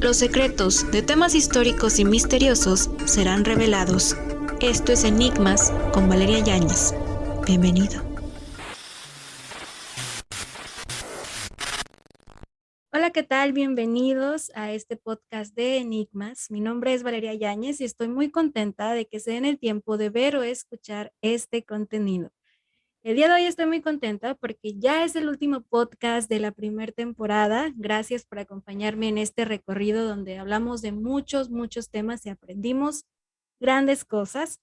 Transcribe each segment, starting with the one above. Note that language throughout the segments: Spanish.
Los secretos de temas históricos y misteriosos serán revelados. Esto es Enigmas con Valeria Yáñez. Bienvenido. Hola, ¿qué tal? Bienvenidos a este podcast de Enigmas. Mi nombre es Valeria Yáñez y estoy muy contenta de que se den el tiempo de ver o escuchar este contenido. El día de hoy estoy muy contenta porque ya es el último podcast de la primera temporada. Gracias por acompañarme en este recorrido donde hablamos de muchos temas y aprendimos grandes cosas.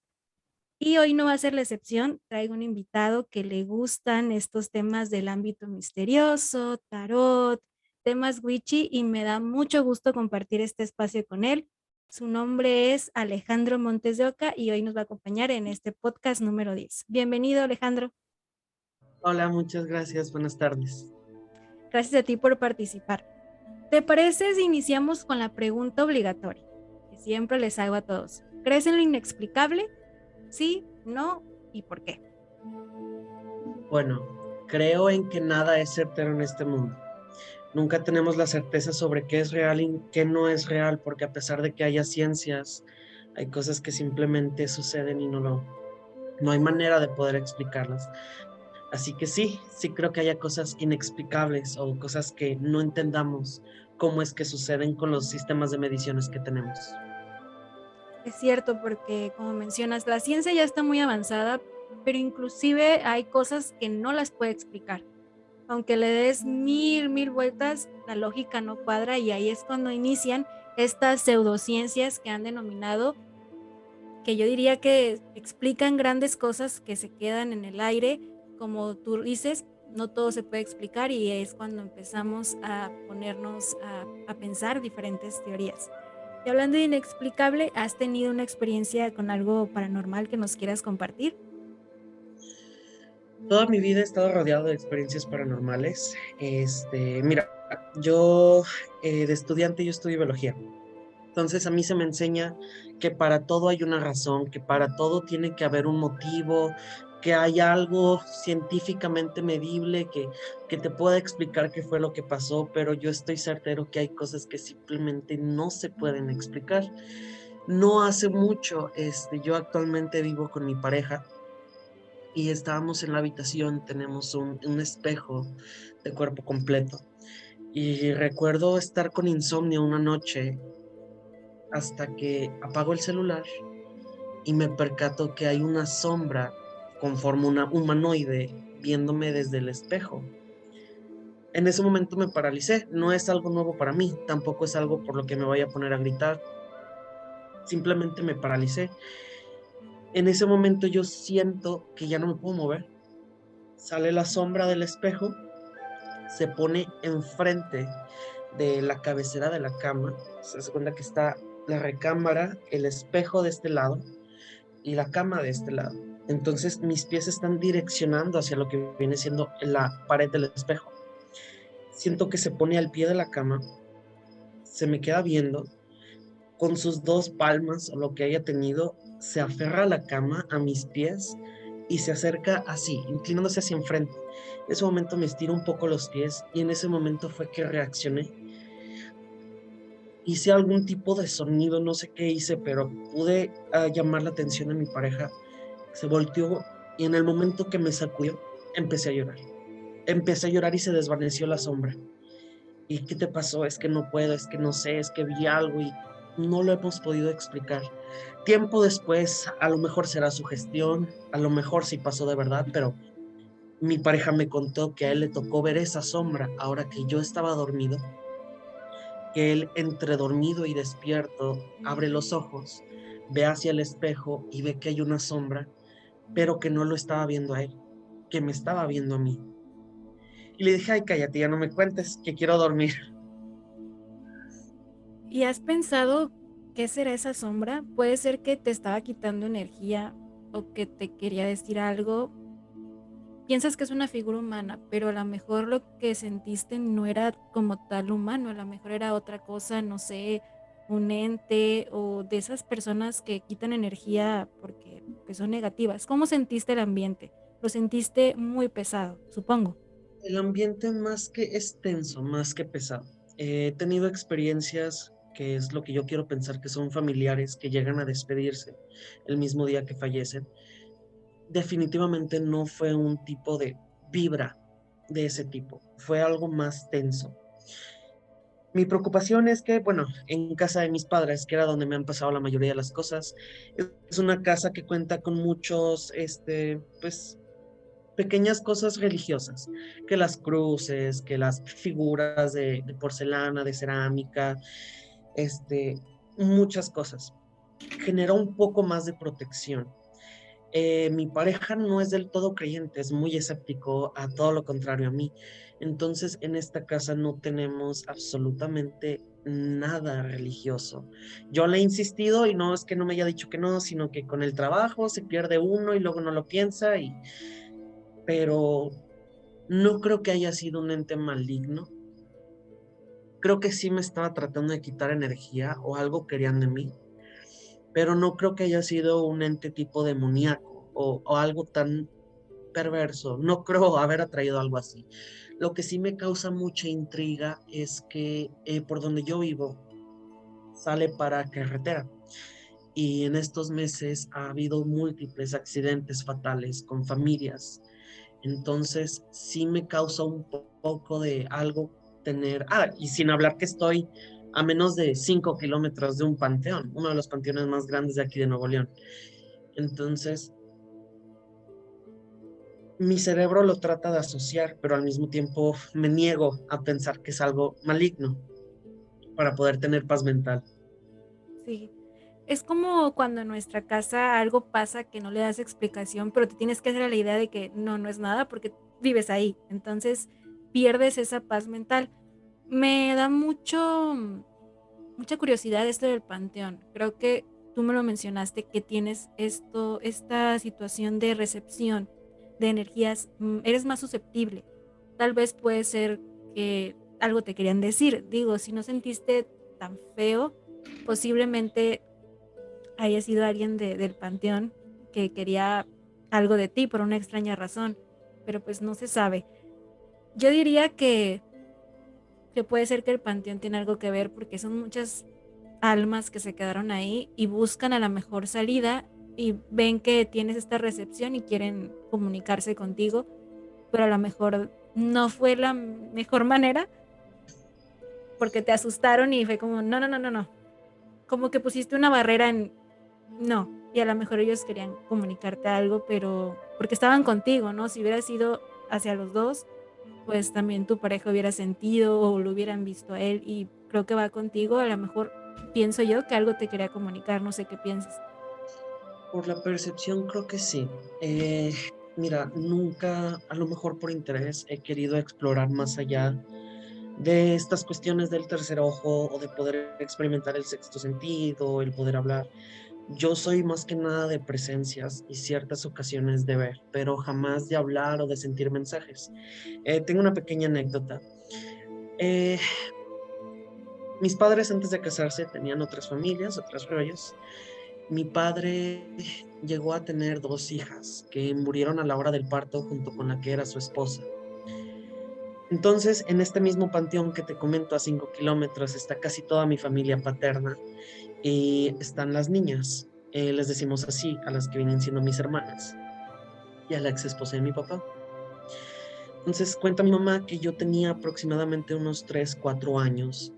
Y hoy no va a ser la excepción. Traigo un invitado que le gustan estos temas del ámbito misterioso, tarot, temas witchy, y me da mucho gusto compartir este espacio con él. Su nombre es Alejandro Montes de Oca y hoy nos va a acompañar en este podcast número 10. Bienvenido, Alejandro. Hola, muchas gracias. Buenas tardes. Gracias a ti por participar. ¿Te parece si iniciamos con la pregunta obligatoria que siempre les hago a todos? ¿Crees en lo inexplicable? ¿Sí? ¿No? ¿Y por qué? Bueno, creo en que nada es certero en este mundo. Nunca tenemos la certeza sobre qué es real y qué no es real, porque a pesar de que haya ciencias, hay cosas que simplemente suceden y no hay manera de poder explicarlas. Así que sí creo que haya cosas inexplicables o cosas que no entendamos cómo es que suceden con los sistemas de mediciones que tenemos. Es cierto, porque como mencionas, la ciencia ya está muy avanzada, pero inclusive hay cosas que no las puede explicar. Aunque le des mil vueltas, la lógica no cuadra y ahí es cuando inician estas pseudociencias que han denominado, que yo diría que explican grandes cosas que se quedan en el aire. Como tú dices, no todo se puede explicar y es cuando empezamos a ponernos a pensar diferentes teorías. Y hablando de inexplicable, ¿has tenido una experiencia con algo paranormal que nos quieras compartir? Toda mi vida he estado rodeado de experiencias paranormales. Mira, yo de estudiante yo estudio biología. Entonces a mí se me enseña que para todo hay una razón, que para todo tiene que haber un motivo, que hay algo científicamente medible que te pueda explicar qué fue lo que pasó, pero yo estoy certero que hay cosas que simplemente no se pueden explicar. No hace mucho, yo actualmente vivo con mi pareja y estábamos en la habitación, tenemos un espejo de cuerpo completo. Y recuerdo estar con insomnio una noche hasta que apago el celular y me percato que hay una sombra con forma una humanoide viéndome desde el espejo. En ese momento me paralicé, no es algo nuevo para mí, tampoco es algo por lo que me vaya a poner a gritar, simplemente me paralicé. En ese momento yo siento que ya no me puedo mover. Sale la sombra del espejo, se pone enfrente de la cabecera de la cama. Se hace cuenta que está la recámara, el espejo de este lado y la cama de este lado. Entonces mis pies están direccionando hacia lo que viene siendo la pared del espejo. Siento que se pone al pie de la cama, se me queda viendo, con sus dos palmas o lo que haya tenido, se aferra a la cama, a mis pies y se acerca así, inclinándose hacia enfrente. En ese momento me estiro un poco los pies y en ese momento fue que reaccioné. Hice algún tipo de sonido, no sé qué hice, pero pude llamar la atención de mi pareja. Se volteó y en el momento que me sacudió, empecé a llorar. Empecé a llorar y se desvaneció la sombra. ¿Y qué te pasó? Es que no puedo, es que no sé, es que vi algo y no lo hemos podido explicar. Tiempo después, a lo mejor será su gestión, a lo mejor sí pasó de verdad, pero mi pareja me contó que a él le tocó ver esa sombra ahora que yo estaba dormido, que él entre dormido y despierto abre los ojos, ve hacia el espejo y ve que hay una sombra, pero que no lo estaba viendo a él, que me estaba viendo a mí. Y le dije, ay, cállate, ya no me cuentes, que quiero dormir. ¿Y has pensado qué será esa sombra? Puede ser que te estaba quitando energía o que te quería decir algo. Piensas que es una figura humana, pero a lo mejor lo que sentiste no era como tal humano, a lo mejor era otra cosa, no sé, un ente o de esas personas que quitan energía porque pues, son negativas. ¿Cómo sentiste el ambiente? Lo sentiste muy pesado, supongo. El ambiente más que es tenso, más que pesado. He tenido experiencias que es lo que yo quiero pensar que son familiares que llegan a despedirse el mismo día que fallecen, definitivamente no fue un tipo de vibra de ese tipo, fue algo más tenso. Mi preocupación es que, bueno, en casa de mis padres, que era donde me han pasado la mayoría de las cosas, es una casa que cuenta con muchos, pues, pequeñas cosas religiosas, que las cruces, que las figuras de porcelana, de cerámica, este, muchas cosas. Genera un poco más de protección. Mi pareja no es del todo creyente, es muy escéptico, a todo lo contrario a mí. Entonces, en esta casa no tenemos absolutamente nada religioso. Yo le he insistido y no es que no me haya dicho que no, sino que con el trabajo se pierde uno y luego no lo piensa, pero no creo que haya sido un ente maligno. Creo que sí me estaba tratando de quitar energía o algo querían de mí, pero no creo que haya sido un ente tipo demoníaco o algo tan perverso. No creo haber atraído algo así. Lo que sí me causa mucha intriga es que por donde yo vivo sale para carretera y en estos meses ha habido múltiples accidentes fatales con familias. Entonces sí me causa un poco de algo tener, y sin hablar que estoy a menos de 5 kilómetros de un panteón, uno de los panteones más grandes de aquí de Nuevo León. Entonces, mi cerebro lo trata de asociar, pero al mismo tiempo me niego a pensar que es algo maligno para poder tener paz mental. Sí. Es como cuando en nuestra casa algo pasa que no le das explicación, pero te tienes que hacer a la idea de que no, no es nada porque vives ahí. Entonces pierdes esa paz mental. Me da mucha curiosidad esto del panteón. Creo que tú me lo mencionaste que tienes esta situación de recepción de energías, eres más susceptible. Tal vez puede ser que algo te querían decir. Digo, si no sentiste tan feo, posiblemente haya sido alguien del panteón que quería algo de ti por una extraña razón, pero pues no se sabe. Yo diría que puede ser que el panteón tiene algo que ver porque son muchas almas que se quedaron ahí y buscan a la mejor salida y ven que tienes esta recepción y quieren comunicarse contigo, pero a lo mejor no fue la mejor manera porque te asustaron y fue como, no, no, no, no, no. Como que pusiste una barrera en, no, y a lo mejor ellos querían comunicarte algo, pero porque estaban contigo, ¿no? Si hubiera sido hacia los dos, pues también tu pareja hubiera sentido o lo hubieran visto a él y creo que va contigo, a lo mejor pienso yo que algo te quería comunicar, no sé qué piensas. Por la percepción creo que sí. Eh, Mira, nunca, a lo mejor por interés, he querido explorar más allá de estas cuestiones del tercer ojo o de poder experimentar el sexto sentido, el poder hablar. Yo soy más que nada de presencias y ciertas ocasiones de ver, pero jamás de hablar o de sentir mensajes. Tengo una pequeña anécdota. Eh, Mis padres antes de casarse tenían otras familias, otros rollos. Mi padre llegó a tener dos hijas que murieron a la hora del parto junto con la que era su esposa. Entonces, en este mismo panteón que te comento a 5 kilómetros está casi toda mi familia paterna y están las niñas. Les decimos así a las que vienen siendo mis hermanas y a la ex esposa de mi papá. Entonces cuenta mi mamá que yo tenía aproximadamente unos 3 4 años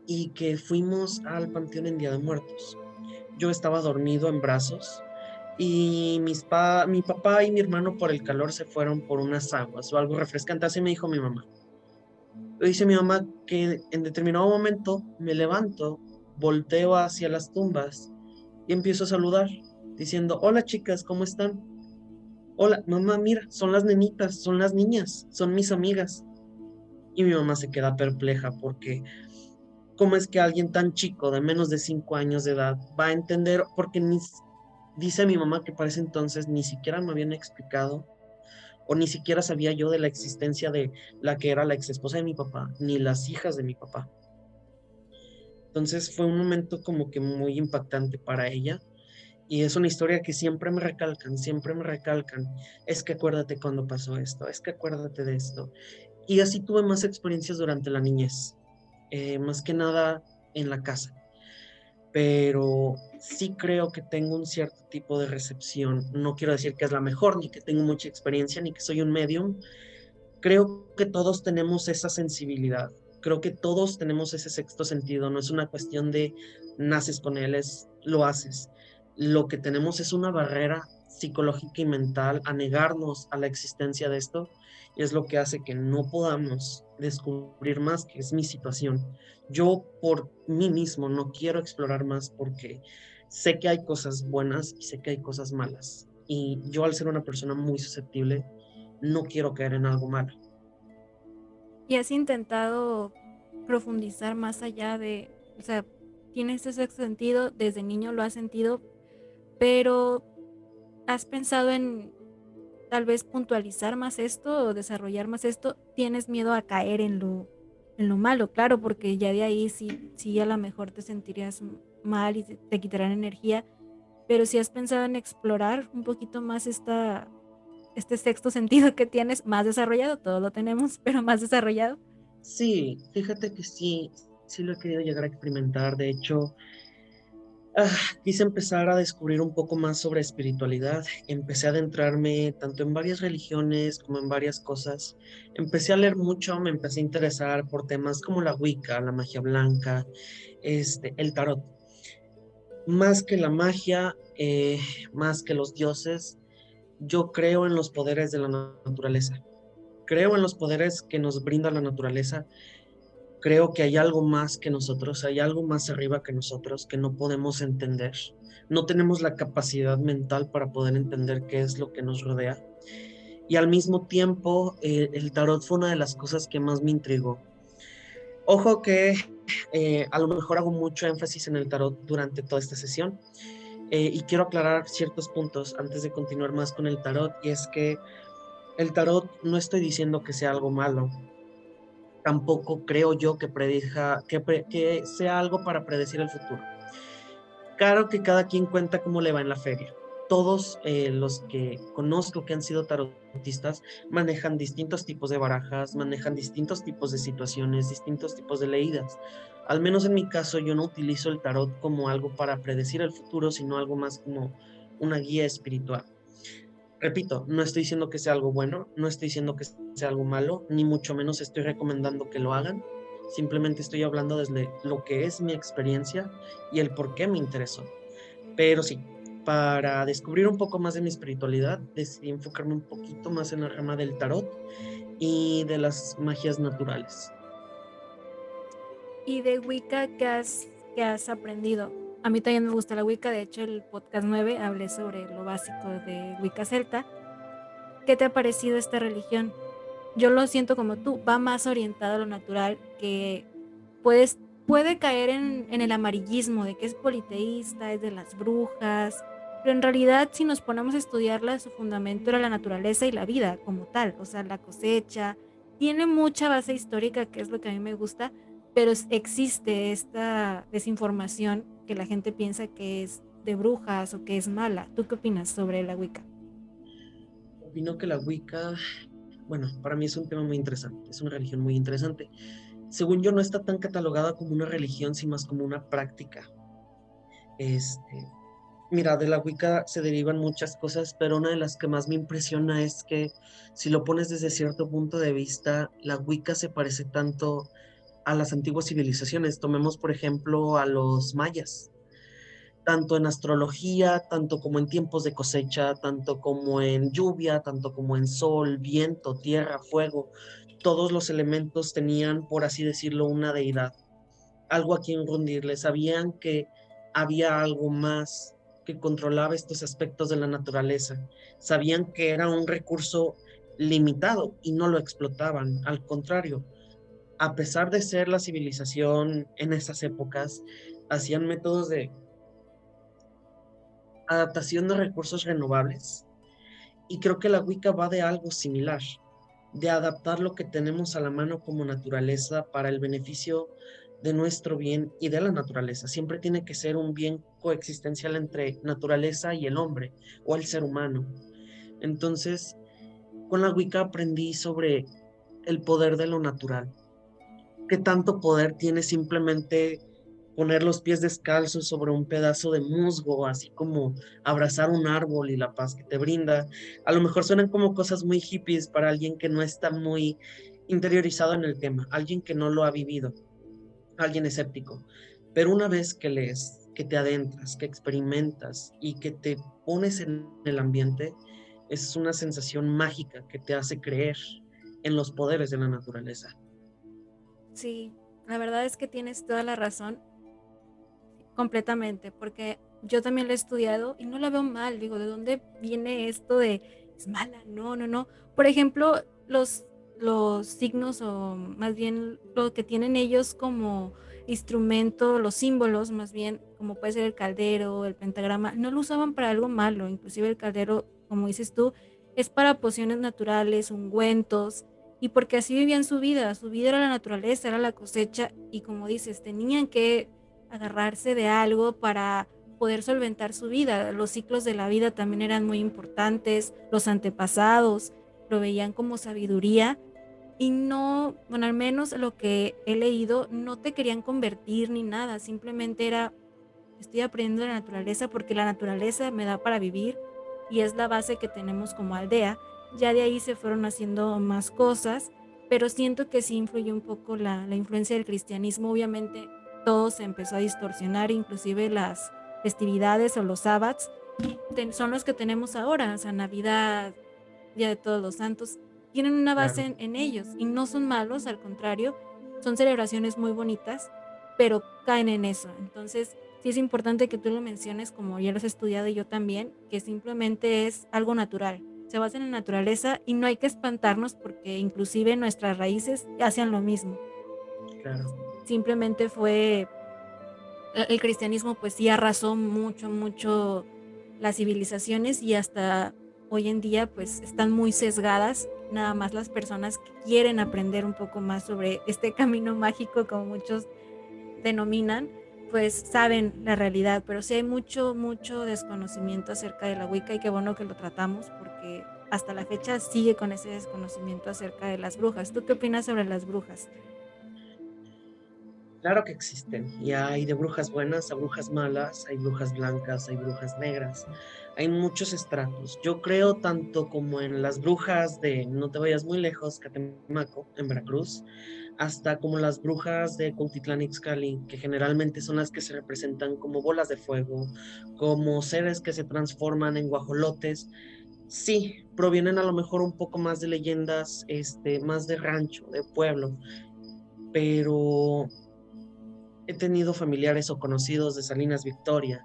y que fuimos al panteón en Día de Muertos. Yo estaba dormido en brazos y mi papá y mi hermano por el calor se fueron por unas aguas o algo refrescante, así me dijo mi mamá. Dice mi mamá que en determinado momento me levanto, volteo hacia las tumbas y empiezo a saludar, diciendo, hola chicas, ¿cómo están? Hola, mamá, mira, son las nenitas, son las niñas, son mis amigas. Y mi mamá se queda perpleja porque ¿cómo es que alguien tan chico, de menos de 5 años de edad, va a entender? Porque dice mi mamá que para ese entonces ni siquiera me habían explicado o ni siquiera sabía yo de la existencia de la que era la ex esposa de mi papá, ni las hijas de mi papá. Entonces fue un momento como que muy impactante para ella y es una historia que siempre me recalcan, es que acuérdate cuando pasó esto, es que acuérdate de esto. Y así tuve más experiencias durante la niñez. Más que nada en la casa, pero sí creo que tengo un cierto tipo de recepción. No quiero decir que es la mejor, ni que tengo mucha experiencia, ni que soy un medium. Creo que todos tenemos esa sensibilidad. Creo que todos tenemos ese sexto sentido. No es una cuestión de naces con él, es lo haces. Lo que tenemos es una barrera psicológica y mental a negarnos a la existencia de esto, y es lo que hace que no podamos descubrir más, que es mi situación. Yo por mí mismo no quiero explorar más porque sé que hay cosas buenas y sé que hay cosas malas. Y yo, al ser una persona muy susceptible, no quiero caer en algo malo. ¿Y has intentado profundizar más allá de, o sea, tienes ese sentido, desde niño lo has sentido, pero has pensado en tal vez puntualizar más esto o desarrollar más esto? ¿Tienes miedo a caer en lo malo? Claro, porque ya de ahí sí, sí a lo mejor te sentirías mal y te quitarán energía, pero si has pensado en explorar un poquito más este sexto sentido que tienes más desarrollado, todo lo tenemos, pero más desarrollado. Sí, fíjate que sí, sí lo he querido llegar a experimentar. De hecho, quise empezar a descubrir un poco más sobre espiritualidad. Empecé a adentrarme tanto en varias religiones como en varias cosas. Empecé a leer mucho, me empecé a interesar por temas como la Wicca, la magia blanca, el tarot. Más que la magia, más que los dioses, yo creo en los poderes de la naturaleza. Creo en los poderes que nos brinda la naturaleza. Creo que hay algo más que nosotros, hay algo más arriba que nosotros que no podemos entender. No tenemos la capacidad mental para poder entender qué es lo que nos rodea. Y al mismo tiempo, el tarot fue una de las cosas que más me intrigó. Ojo que a lo mejor hago mucho énfasis en el tarot durante toda esta sesión, y quiero aclarar ciertos puntos antes de continuar más con el tarot, y es que el tarot no estoy diciendo que sea algo malo. Tampoco creo yo que que sea algo para predecir el futuro. Claro que cada quien cuenta cómo le va en la feria. Todos los que conozco que han sido tarotistas manejan distintos tipos de barajas, manejan distintos tipos de situaciones, distintos tipos de leídas. Al menos en mi caso, yo no utilizo el tarot como algo para predecir el futuro, sino algo más como una guía espiritual. Repito, no estoy diciendo que sea algo bueno, no estoy diciendo que sea algo malo, ni mucho menos estoy recomendando que lo hagan. Simplemente estoy hablando desde lo que es mi experiencia y el por qué me interesó. Pero sí, para descubrir un poco más de mi espiritualidad, decidí enfocarme un poquito más en la rama del tarot y de las magias naturales. ¿Y de Wicca qué has aprendido? A mí también me gusta la Wicca, de hecho el podcast 9 hablé sobre lo básico de Wicca celta. ¿Qué te ha parecido esta religión? Yo lo siento como tú, va más orientado a lo natural, que puedes, puede caer en el amarillismo de que es politeísta, es de las brujas, pero en realidad si nos ponemos a estudiarla, su fundamento era la naturaleza y la vida como tal, o sea, la cosecha, tiene mucha base histórica, que es lo que a mí me gusta, pero existe esta desinformación que la gente piensa que es de brujas o que es mala. ¿Tú qué opinas sobre la Wicca? Opino que la Wicca, bueno, para mí es un tema muy interesante, es una religión muy interesante. Según yo, no está tan catalogada como una religión, sino más como una práctica. Este, Mira, de la Wicca se derivan muchas cosas, pero una de las que más me impresiona es que si lo pones desde cierto punto de vista, la Wicca se parece tanto a las antiguas civilizaciones. Tomemos, por ejemplo, a los mayas, tanto en astrología, tanto como en tiempos de cosecha, tanto como en lluvia, tanto como en sol, viento, tierra, fuego. Todos los elementos tenían, por así decirlo, una deidad, algo a quien rendirle. Sabían que había algo más que controlaba estos aspectos de la naturaleza. Sabían que era un recurso limitado y no lo explotaban. Al contrario, a pesar de ser la civilización en esas épocas, hacían métodos de adaptación de recursos renovables. Y creo que la Wicca va de algo similar, de adaptar lo que tenemos a la mano como naturaleza para el beneficio de nuestro bien y de la naturaleza. Siempre tiene que ser un bien coexistencial entre naturaleza y el hombre o el ser humano. Entonces, con la Wicca aprendí sobre el poder de lo natural. ¿Qué tanto poder tiene simplemente poner los pies descalzos sobre un pedazo de musgo, así como abrazar un árbol y la paz que te brinda. A lo mejor suenan como cosas muy hippies para alguien que no está muy interiorizado en el tema, alguien que no lo ha vivido, alguien escéptico. Pero una vez que lees, que te adentras, que experimentas y que te pones en el ambiente, es una sensación mágica que te hace creer en los poderes de la naturaleza. Sí, la verdad es que tienes toda la razón, completamente, porque yo también lo he estudiado y no la veo mal. Digo, ¿de dónde viene esto de es mala? No, no, no. Por ejemplo, los signos, o más bien lo que tienen ellos como instrumento, los símbolos, más bien, como puede ser el caldero, el pentagrama, no lo usaban para algo malo. Inclusive el caldero, como dices tú, es para pociones naturales, ungüentos, y porque así vivían su vida era la naturaleza, era la cosecha, y como dices, tenían que agarrarse de algo para poder solventar su vida. Los ciclos de la vida también eran muy importantes, los antepasados lo veían como sabiduría, y no, bueno, al menos lo que he leído, no te querían convertir ni nada, simplemente era, estoy aprendiendo de la naturaleza porque la naturaleza me da para vivir y es la base que tenemos como aldea. Ya de ahí se fueron haciendo más cosas, pero siento que sí influyó un poco la influencia del cristianismo. Obviamente todo se empezó a distorsionar, inclusive las festividades o los sabbats son los que tenemos ahora, o sea, Navidad, Día de Todos los Santos, tienen una base Claro. en ellos y no son malos, al contrario, son celebraciones muy bonitas, pero caen en eso. Entonces, sí es importante que tú lo menciones, como ya lo has estudiado y yo también, que simplemente es algo natural. Se basa en la naturaleza y no hay que espantarnos porque inclusive nuestras raíces hacían lo mismo. Claro. Simplemente fue el cristianismo, pues sí arrasó mucho, mucho las civilizaciones, y hasta hoy en día pues están muy sesgadas. Nada más las personas que quieren aprender un poco más sobre este camino mágico, como muchos denominan, pues saben la realidad, pero sí hay mucho, mucho desconocimiento acerca de la Wicca, y qué bueno que lo tratamos porque hasta la fecha sigue con ese desconocimiento acerca de las brujas. ¿Tú qué opinas sobre las brujas? Claro que existen, y hay de brujas buenas a brujas malas, hay brujas blancas, hay brujas negras, hay muchos estratos. Yo creo tanto como en las brujas de, no te vayas muy lejos, Catemaco, en Veracruz, hasta como las brujas de Cuautitlán Izcalli, que generalmente son las que se representan como bolas de fuego, como seres que se transforman en guajolotes. Sí, provienen a lo mejor un poco más de leyendas, más de rancho, de pueblo, pero he tenido familiares o conocidos de Salinas Victoria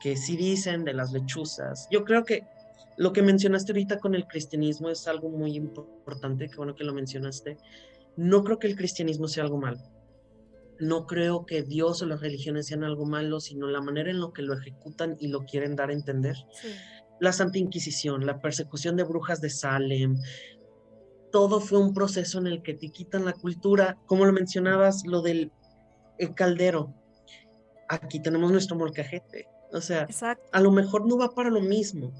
que sí dicen de las lechuzas. Yo creo que lo que mencionaste ahorita con el cristianismo es algo muy importante, qué bueno que lo mencionaste. No creo que el cristianismo sea algo malo. No creo que Dios o las religiones sean algo malo, sino la manera en la que lo ejecutan y lo quieren dar a entender. Sí, La Santa Inquisición, la persecución de brujas de Salem, todo fue un proceso en el que te quitan la cultura, como lo mencionabas, lo del el caldero. Aquí tenemos nuestro molcajete. O sea, a exacto. lo mejor no va para lo mismo,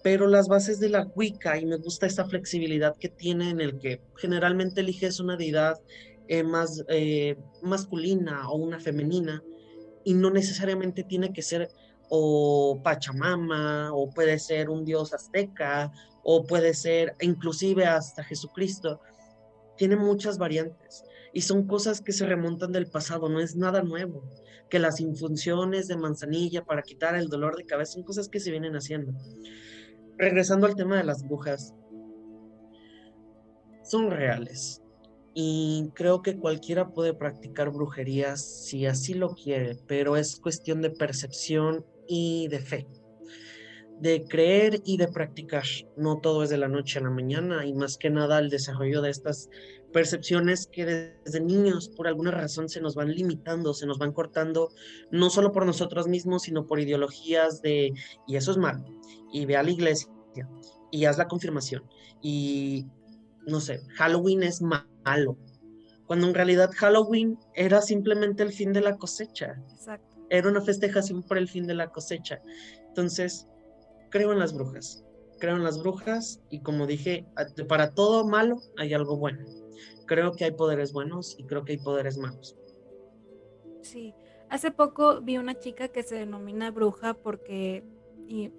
pero las bases de la Wicca, y me gusta esa flexibilidad que tiene en el que generalmente eliges una deidad más masculina o una femenina, y no necesariamente tiene que ser o Pachamama, o puede ser un dios azteca, o puede ser inclusive hasta Jesucristo. Tiene muchas variantes y son cosas que se remontan del pasado, no es nada nuevo. Que las infunciones de manzanilla para quitar el dolor de cabeza son cosas que se vienen haciendo. Regresando al tema de las brujas, son reales y creo que cualquiera puede practicar brujerías si así lo quiere, pero es cuestión de percepción y de fe, de creer y de practicar. No todo es de la noche a la mañana, y más que nada el desarrollo de estas percepciones que desde niños por alguna razón se nos van limitando, se nos van cortando, no solo por nosotros mismos, sino por ideologías de, y eso es malo, y ve a la iglesia, y haz la confirmación, y no sé, Halloween es malo, cuando en realidad Halloween era simplemente el fin de la cosecha, Exacto. era una festejación por el fin de la cosecha. Entonces, creo en las brujas. Creo en las brujas y como dije, para todo malo hay algo bueno. Creo que hay poderes buenos y creo que hay poderes malos. Sí. Hace poco vi una chica que se denomina bruja porque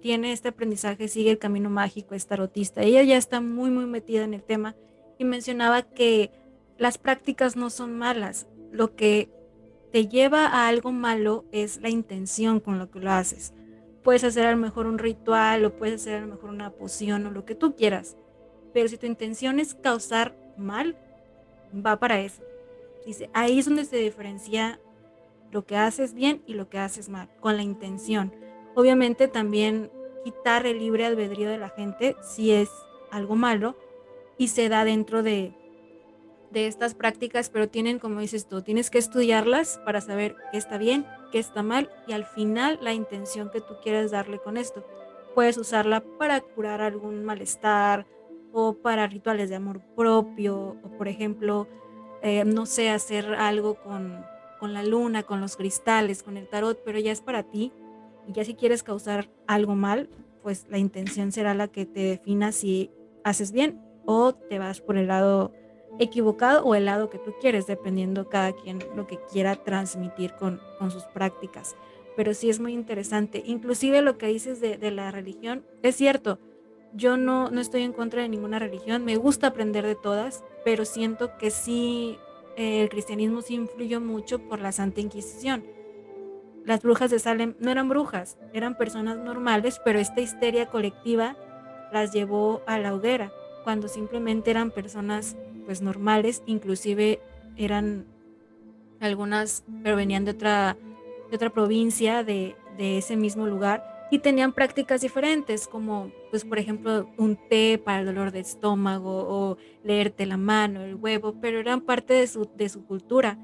tiene este aprendizaje, sigue el camino mágico, es tarotista. Ella ya está muy, muy metida en el tema y mencionaba que las prácticas no son malas. Lo que te lleva a algo malo es la intención con lo que lo haces. Puedes hacer a lo mejor un ritual o puedes hacer a lo mejor una poción o lo que tú quieras. Pero si tu intención es causar mal, va para eso. Dice, ahí es donde se diferencia lo que haces bien y lo que haces mal, con la intención. Obviamente también quitar el libre albedrío de la gente si es algo malo y se da dentro de estas prácticas, pero tienen, como dices tú, tienes que estudiarlas para saber qué está bien, qué está mal y al final la intención que tú quieres darle con esto. Puedes usarla para curar algún malestar o para rituales de amor propio o por ejemplo, no sé, hacer algo con la luna, con los cristales, con el tarot, pero ya es para ti y ya si quieres causar algo mal, pues la intención será la que te defina si haces bien o te vas por el lado equivocado o el lado que tú quieres, dependiendo cada quien lo que quiera transmitir con sus prácticas. Pero sí es muy interesante. Inclusive lo que dices de la religión, es cierto, yo no estoy en contra de ninguna religión, me gusta aprender de todas, pero siento que sí, el cristianismo sí influyó mucho por la Santa Inquisición. Las brujas de Salem no eran brujas, eran personas normales, pero esta histeria colectiva las llevó a la hoguera, cuando simplemente eran personas pues normales, inclusive eran algunas, pero venían de otra provincia de ese mismo lugar y tenían prácticas diferentes, como pues por ejemplo un té para el dolor de estómago o leerte la mano, el huevo, pero eran parte de su cultura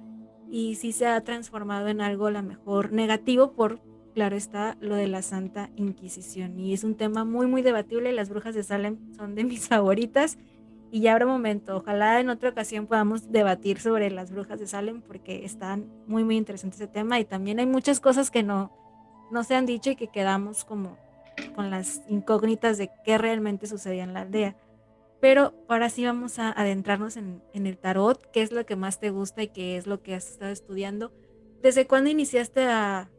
y sí se ha transformado en algo a lo mejor negativo por, claro está, lo de la Santa Inquisición. Y es un tema muy, muy debatible. Las brujas de Salem son de mis favoritas. Y ya habrá momento, ojalá en otra ocasión podamos debatir sobre las brujas de Salem porque están muy, muy interesante ese tema y también hay muchas cosas que no se han dicho y que quedamos como con las incógnitas de qué realmente sucedía en la aldea. Pero ahora sí vamos a adentrarnos en el tarot, qué es lo que más te gusta y qué es lo que has estado estudiando. ¿Desde cuándo iniciaste a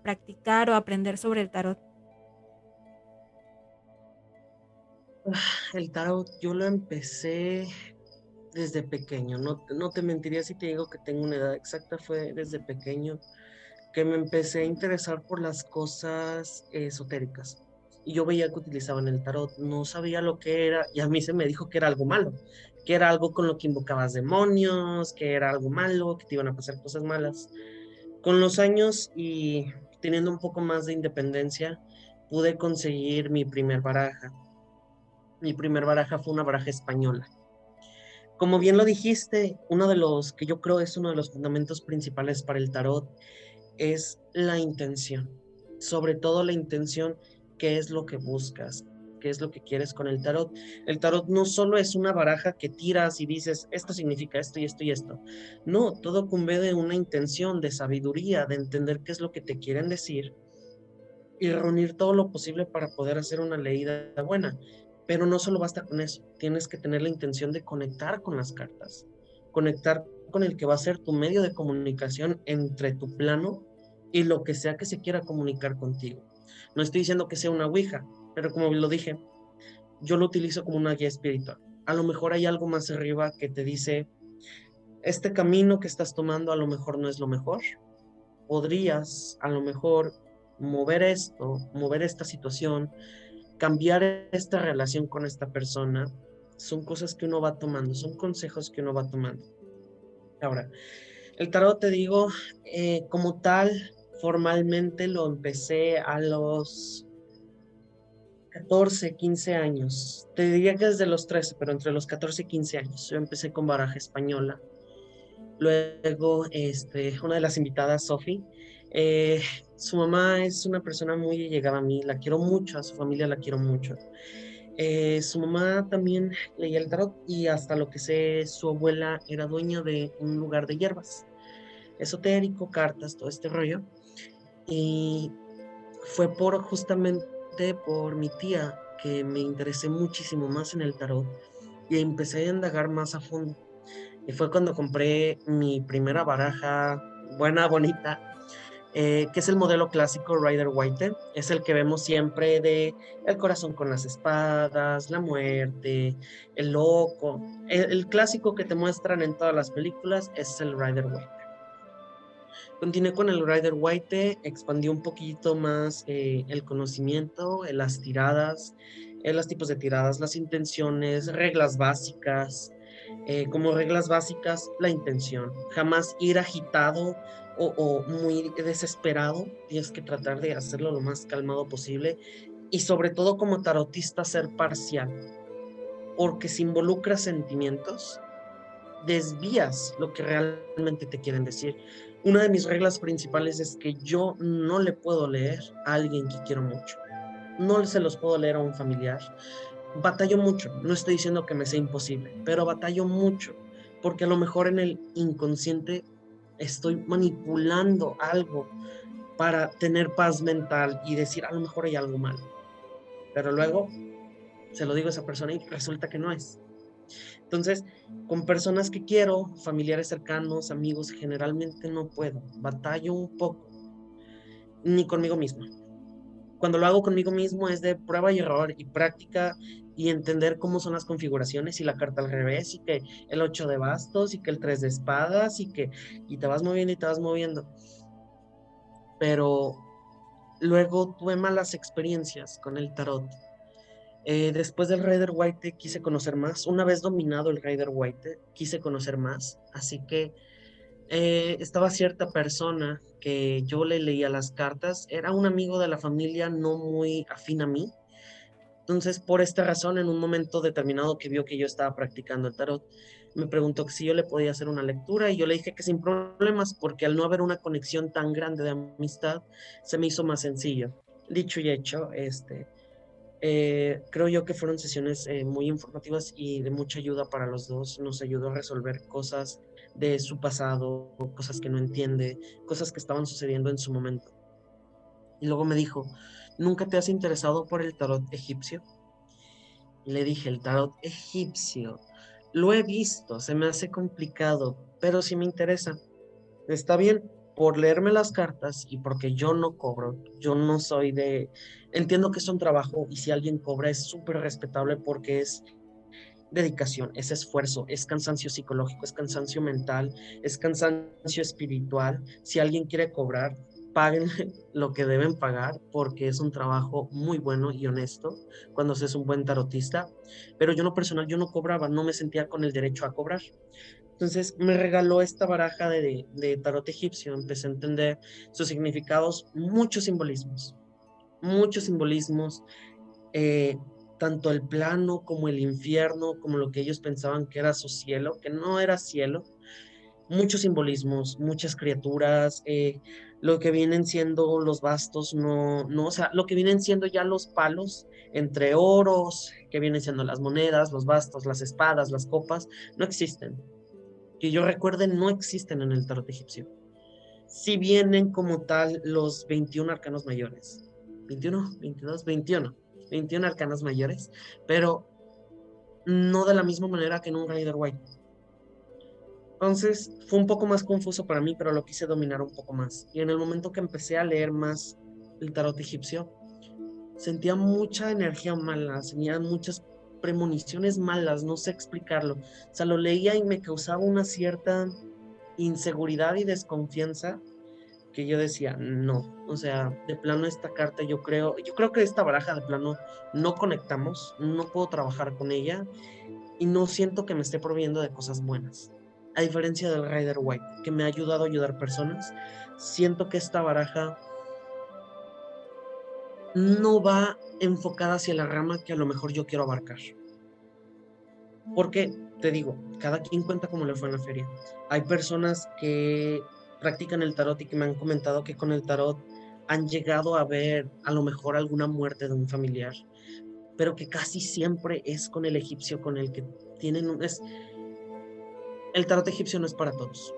practicar o a aprender sobre el tarot? El tarot yo lo empecé desde pequeño, no te mentiría si te digo que tengo una edad exacta, fue desde pequeño que me empecé a interesar por las cosas esotéricas. Y yo veía que utilizaban el tarot, no sabía lo que era, y a mí se me dijo que era algo malo, que era algo con lo que invocabas demonios, que era algo malo, que te iban a pasar cosas malas. Con los años y teniendo un poco más de independencia, pude conseguir mi primer baraja. Mi primer baraja fue una baraja española. Como bien lo dijiste, uno de los que yo creo es uno de los fundamentos principales para el tarot es la intención, sobre todo la intención, qué es lo que buscas, qué es lo que quieres con el tarot. El tarot no solo es una baraja que tiras y dices, esto significa esto y esto y esto. No, todo cumbe de una intención, de sabiduría, de entender qué es lo que te quieren decir y reunir todo lo posible para poder hacer una leída buena. Pero no solo basta con eso, tienes que tener la intención de conectar con las cartas, conectar con el que va a ser tu medio de comunicación entre tu plano y lo que sea que se quiera comunicar contigo. No estoy diciendo que sea una ouija, pero como lo dije, yo lo utilizo como una guía espiritual. A lo mejor hay algo más arriba que te dice, este camino que estás tomando a lo mejor no es lo mejor, podrías a lo mejor mover esto, mover esta situación, cambiar esta relación con esta persona. Son cosas que uno va tomando, son consejos que uno va tomando. Ahora, el tarot, te digo, como tal, formalmente lo empecé a los 14 15 años. Te diría que desde los 13, pero entre los 14 y 15 años. Yo empecé con baraja española. Luego, una de las invitadas, Sophie, eh, su mamá es una persona muy llegada a mí, la quiero mucho, a su familia la quiero mucho. Su mamá también leía el tarot y hasta lo que sé, su abuela era dueña de un lugar de hierbas, esotérico, cartas, todo este rollo. Y fue por justamente por mi tía que me interesé muchísimo más en el tarot y empecé a indagar más a fondo. Y fue cuando compré mi primera baraja, buena, bonita. que es el modelo clásico Rider-Waite. Es el que vemos siempre de el corazón con las espadas, la muerte, el loco. El clásico que te muestran en todas las películas es el Rider-Waite. Continué con el Rider-Waite, expandí un poquito más el conocimiento, las tiradas, los tipos de tiradas, las intenciones, reglas básicas. Como reglas básicas, la intención. Jamás ir agitado o muy desesperado. Tienes que tratar de hacerlo lo más calmado posible. Y sobre todo como tarotista, ser parcial. Porque si involucras sentimientos, desvías lo que realmente te quieren decir. Una de mis reglas principales es que yo no le puedo leer a alguien que quiero mucho. No se los puedo leer a un familiar. Batallo mucho, no estoy diciendo que me sea imposible, pero batallo mucho, porque a lo mejor en el inconsciente estoy manipulando algo para tener paz mental y decir, a lo mejor hay algo mal. Pero luego se lo digo a esa persona y resulta que no es. Entonces, con personas que quiero, familiares cercanos, amigos, generalmente no puedo. Batallo un poco, ni conmigo mismo. Cuando lo hago conmigo mismo es de prueba y error y práctica y entender cómo son las configuraciones y la carta al revés y que el 8 de bastos y que el 3 de espadas y te vas moviendo y te vas moviendo. Pero luego tuve malas experiencias con el tarot. Después del Rider-Waite quise conocer más. Una vez dominado el Rider-Waite, quise conocer más. Así que estaba cierta persona que yo le leía las cartas. Era un amigo de la familia no muy afín a mí. Entonces, por esta razón, en un momento determinado que vio que yo estaba practicando el tarot, me preguntó que si yo le podía hacer una lectura y yo le dije que sin problemas, porque al no haber una conexión tan grande de amistad, se me hizo más sencillo. Dicho y hecho, creo yo que fueron sesiones muy informativas y de mucha ayuda para los dos. Nos ayudó a resolver cosas de su pasado, cosas que no entiende, cosas que estaban sucediendo en su momento. Y luego me dijo, ¿nunca te has interesado por el tarot egipcio? Y le dije, el tarot egipcio, lo he visto, se me hace complicado, pero sí me interesa. Está bien, por leerme las cartas y porque yo no cobro, yo no soy de... Entiendo que es un trabajo y si alguien cobra es súper respetable porque es dedicación, es esfuerzo, es cansancio psicológico, es cansancio mental, es cansancio espiritual. Si alguien quiere cobrar, paguen lo que deben pagar porque es un trabajo muy bueno y honesto cuando se es un buen tarotista. Pero yo no personal, yo no cobraba, no me sentía con el derecho a cobrar. Entonces me regaló esta baraja de tarot egipcio, empecé a entender sus significados, muchos simbolismos, eh, tanto el plano como el infierno, como lo que ellos pensaban que era su cielo, que no era cielo, muchos simbolismos, muchas criaturas, lo que vienen siendo los bastos, o sea, lo que vienen siendo ya los palos entre oros, que vienen siendo las monedas, los bastos, las espadas, las copas, no existen. Que yo recuerde, no existen en el tarot egipcio. Si vienen como tal los 21 arcanos mayores, 21, 22, 21 arcanos mayores, pero no de la misma manera que en un Rider White. Entonces fue un poco más confuso para mí, pero lo quise dominar un poco más. Y en el momento que empecé a leer más el tarot egipcio, sentía mucha energía mala, tenía muchas premoniciones malas, no sé explicarlo. O sea, lo leía y me causaba una cierta inseguridad y desconfianza que yo decía, no, o sea, de plano esta carta yo creo que esta baraja de plano no conectamos, no puedo trabajar con ella y no siento que me esté proveyendo de cosas buenas. A diferencia del Rider White, que me ha ayudado a ayudar personas, siento que esta baraja no va enfocada hacia la rama que a lo mejor yo quiero abarcar. Porque, te digo, cada quien cuenta como le fue en la feria. Hay personas que practican el tarot y que me han comentado que con el tarot han llegado a ver a lo mejor alguna muerte de un familiar, pero que casi siempre es con el egipcio con el que tienen el tarot egipcio no es para todos.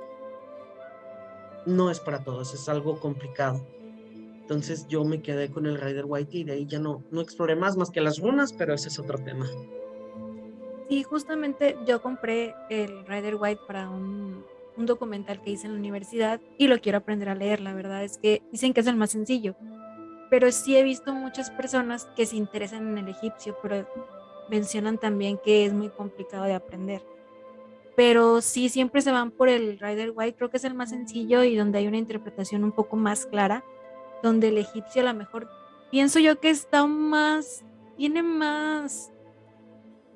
No es para todos, es algo complicado. Entonces yo me quedé con el Rider White y de ahí ya no exploré más que las runas, pero ese es otro tema. Sí, justamente yo compré el Rider White para un un documental que hice en la universidad y lo quiero aprender a leer. La verdad es que dicen que es el más sencillo, pero sí he visto muchas personas que se interesan en el egipcio, pero mencionan también que es muy complicado de aprender. Pero sí, siempre se van por el Rider White, creo que es el más sencillo y donde hay una interpretación un poco más clara, donde el egipcio a lo mejor pienso yo que está más, tiene más,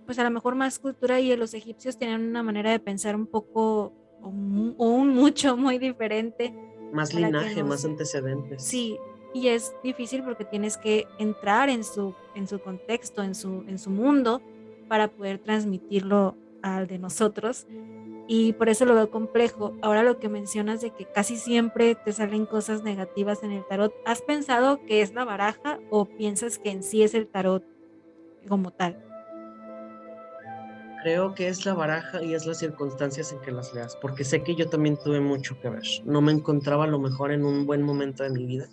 pues a lo mejor más cultura, y los egipcios tenían una manera de pensar un poco o un mucho muy diferente Más para que linaje, más nos, antecedentes. sí, y es difícil porque tienes que entrar en su contexto, en su mundo, para poder transmitirlo al de nosotros. Y por eso lo veo complejo. Ahora lo que mencionas de que casi siempre te salen cosas negativas en el tarot, ¿has pensado que es la baraja o piensas que en sí es el tarot como tal? Creo que es la baraja y es las circunstancias en que las leas, porque sé que yo también tuve mucho que ver. No me encontraba a lo mejor en un buen momento de mi vida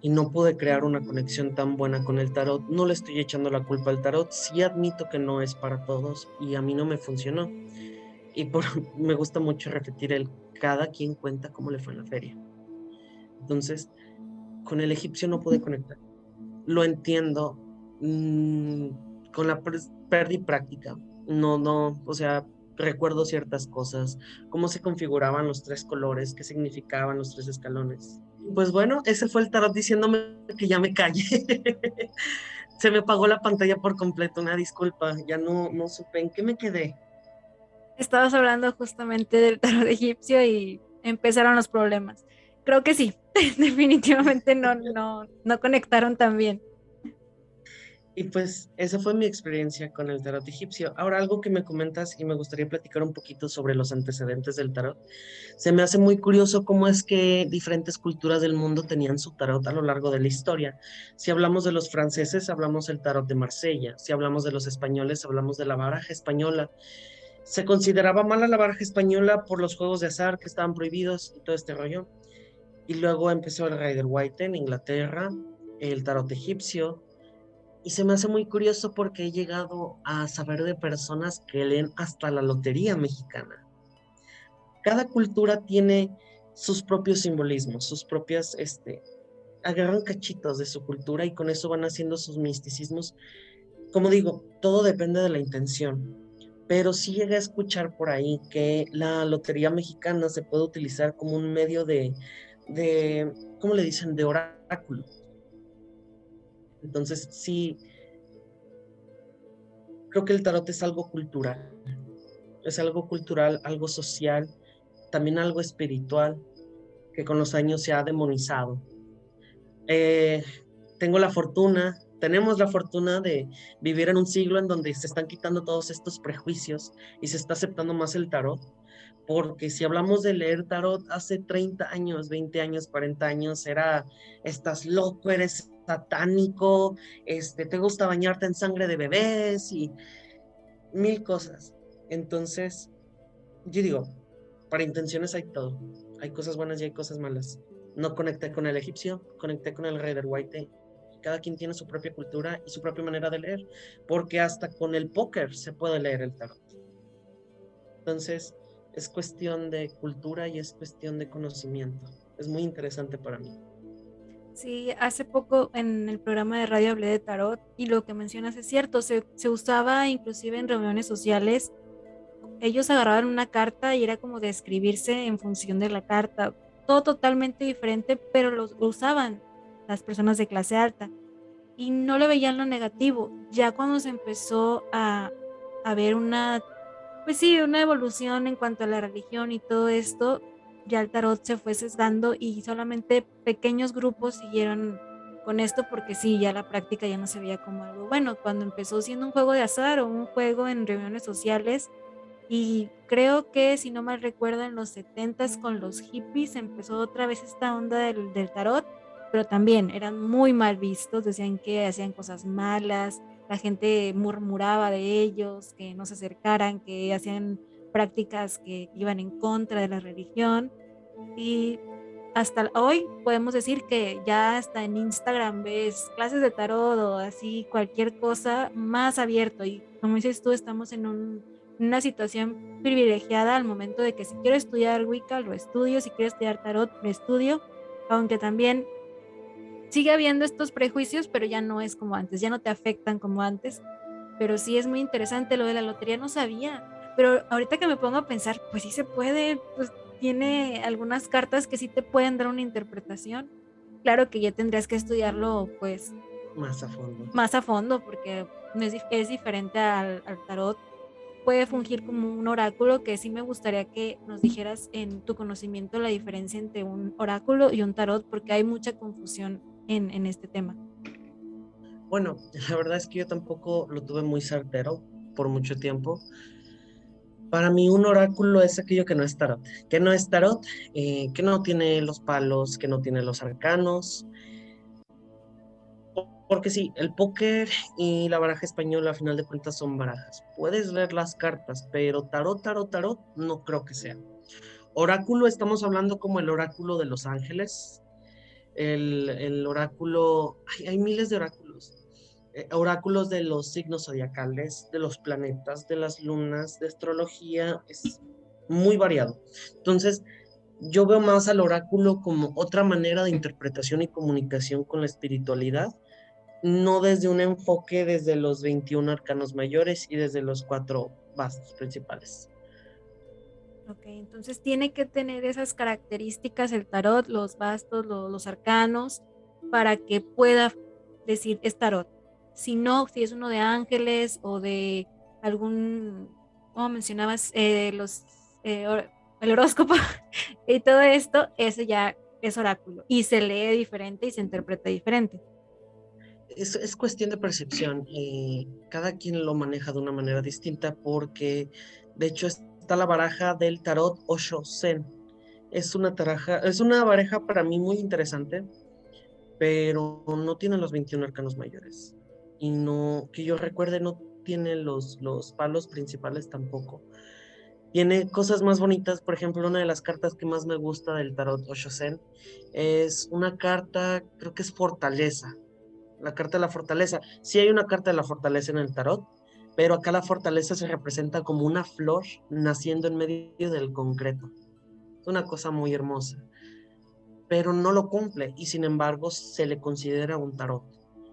y no pude crear una conexión tan buena con el tarot. No le estoy echando la culpa al tarot, sí admito que no es para todos y a mí no me funcionó. Y por, me gusta mucho repetir el cada quien cuenta cómo le fue en la feria. Entonces, con el egipcio no pude conectar. Lo entiendo, con la pérdida práctica. No, no, o sea, recuerdo ciertas cosas, cómo se configuraban los tres colores, qué significaban los tres escalones. Pues bueno, ese fue el tarot diciéndome que ya me calle. Se me apagó la pantalla por completo, una disculpa, ya no supe en qué me quedé. Estabas hablando justamente del tarot egipcio y empezaron los problemas. Creo que sí, definitivamente no conectaron tan bien. Y pues esa fue mi experiencia con el tarot egipcio. Ahora algo que me comentas y me gustaría platicar un poquito sobre los antecedentes del tarot. Se me hace muy curioso cómo es que diferentes culturas del mundo tenían su tarot a lo largo de la historia. Si hablamos de los franceses, hablamos del tarot de Marsella. Si hablamos de los españoles, hablamos de la baraja española. Se consideraba mala la baraja española por los juegos de azar que estaban prohibidos y todo este rollo. Y luego empezó el Rider Waite en Inglaterra, el tarot egipcio. Y se me hace muy curioso porque he llegado a saber de personas que leen hasta la lotería mexicana. Cada cultura tiene sus propios simbolismos, sus propias, agarran cachitos de su cultura y con eso van haciendo sus misticismos. Como digo, todo depende de la intención, pero sí llegué a escuchar por ahí que la lotería mexicana se puede utilizar como un medio de, ¿cómo le dicen? De oráculo. Entonces, sí, creo que el tarot es algo cultural, algo social, también algo espiritual, que con los años se ha demonizado. Eh, tengo la fortuna, tenemos la fortuna de vivir en un siglo en donde se están quitando todos estos prejuicios y se está aceptando más el tarot, porque si hablamos de leer tarot hace 30 años, 20 años, 40 años, era, estás loco, eres satánico, te gusta bañarte en sangre de bebés y mil cosas. Entonces, yo digo, para intenciones hay todo. Hay cosas buenas y hay cosas malas. No conecté con el egipcio, conecté con el Rider Waite. Cada quien tiene su propia cultura y su propia manera de leer, porque hasta con el póker se puede leer el tarot. Entonces, es cuestión de cultura y es cuestión de conocimiento. Es muy interesante para mí. Sí, hace poco en el programa de radio hablé de tarot y lo que mencionas es cierto, se usaba inclusive en reuniones sociales. Ellos agarraban una carta y era como de escribirse en función de la carta, todo totalmente diferente, pero lo usaban las personas de clase alta y no le veían lo negativo. Ya cuando se empezó a ver una, pues sí, una evolución en cuanto a la religión y todo esto, ya el tarot se fue sesgando y solamente pequeños grupos siguieron con esto porque sí, ya la práctica ya no se veía como algo bueno. Cuando empezó siendo un juego de azar o un juego en reuniones sociales, y creo que, si no mal recuerdo, en los setentas con los hippies empezó otra vez esta onda del tarot, pero también eran muy mal vistos, decían que hacían cosas malas, la gente murmuraba de ellos, que no se acercaran, que hacían prácticas que iban en contra de la religión. Y hasta hoy podemos decir que ya hasta en Instagram ves clases de tarot o así cualquier cosa más abierto. Y como dices tú, estamos una situación privilegiada al momento de que si quiero estudiar Wicca, lo estudio, si quiero estudiar Tarot, lo estudio, aunque también sigue habiendo estos prejuicios, pero ya no es como antes, ya no te afectan como antes, pero sí es muy interesante lo de la lotería, no sabía, pero ahorita que me pongo a pensar, pues sí se puede, pues tiene algunas cartas que sí te pueden dar una interpretación. Claro que ya tendrías que estudiarlo pues Más a fondo. más a fondo porque no es, es diferente al tarot. Puede fungir como un oráculo, que sí me gustaría que nos dijeras en tu conocimiento la diferencia entre un oráculo y un tarot, porque hay mucha confusión en este tema. Bueno, la verdad es que yo tampoco lo tuve muy certero por mucho tiempo. Para mí un oráculo es aquello que no es tarot. Que no es tarot, que no tiene los palos, que no tiene los arcanos. Porque sí, el póker y la baraja española a final de cuentas son barajas. Puedes leer las cartas, pero tarot, no creo que sea. Oráculo, estamos hablando como el oráculo de los ángeles, el oráculo, hay miles de oráculos. Oráculos de los signos zodiacales, de los planetas, de las lunas, de astrología, es muy variado. Entonces, yo veo más al oráculo como otra manera de interpretación y comunicación con la espiritualidad, no desde un enfoque desde los 21 arcanos mayores y desde los cuatro bastos principales. Ok, entonces tiene que tener esas características el tarot, los bastos, los arcanos, para que pueda decir es tarot. Si no, si es uno de ángeles o de algún, como mencionabas, el horóscopo y todo esto, ese ya es oráculo y se lee diferente y se interpreta diferente. Es cuestión de percepción y cada quien lo maneja de una manera distinta porque de hecho está la baraja del tarot Osho Zen. Es una baraja para mí muy interesante, pero no tiene los 21 arcanos mayores. Y no, que yo recuerde, no tiene los palos principales tampoco. Tiene cosas más bonitas, por ejemplo, una de las cartas que más me gusta del tarot Osho Zen es una carta, creo que es fortaleza, la carta de la fortaleza. Sí hay una carta de la fortaleza en el tarot, pero acá la fortaleza se representa como una flor naciendo en medio del concreto. Es una cosa muy hermosa, pero no lo cumple y sin embargo se le considera un tarot.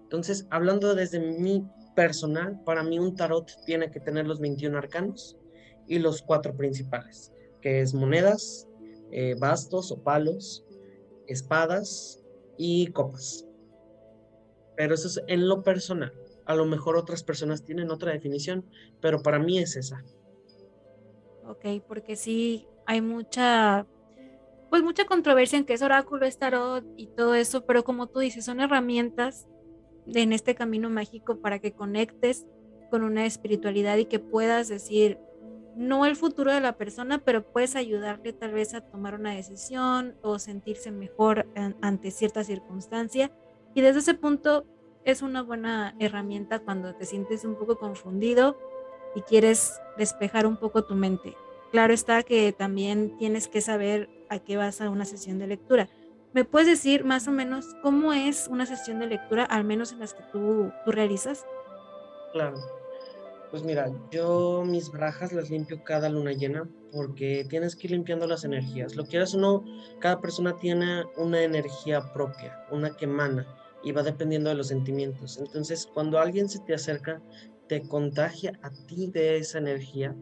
Entonces, hablando desde mi personal, para mí un tarot tiene que tener los 21 arcanos y los cuatro principales, que es monedas, bastos o palos, espadas y copas. Pero eso es en lo personal. A lo mejor otras personas tienen otra definición, pero para mí es esa. Ok, porque sí hay mucha, pues mucha controversia en qué es oráculo, es tarot y todo eso, pero como tú dices, son herramientas en este camino mágico para que conectes con una espiritualidad y que puedas decir, no el futuro de la persona, pero puedes ayudarle tal vez a tomar una decisión o sentirse mejor ante cierta circunstancia. Y desde ese punto es una buena herramienta cuando te sientes un poco confundido y quieres despejar un poco tu mente. Claro está que también tienes que saber a qué vas a una sesión de lectura. ¿Me puedes decir más o menos cómo es una sesión de lectura, al menos en las que tú realizas? Claro. Pues mira, yo mis barajas las limpio cada luna llena porque tienes que ir limpiando las energías. Lo quieras o no, cada persona tiene una energía propia, una que emana y va dependiendo de los sentimientos. Entonces, cuando alguien se te acerca, te contagia a ti de esa energía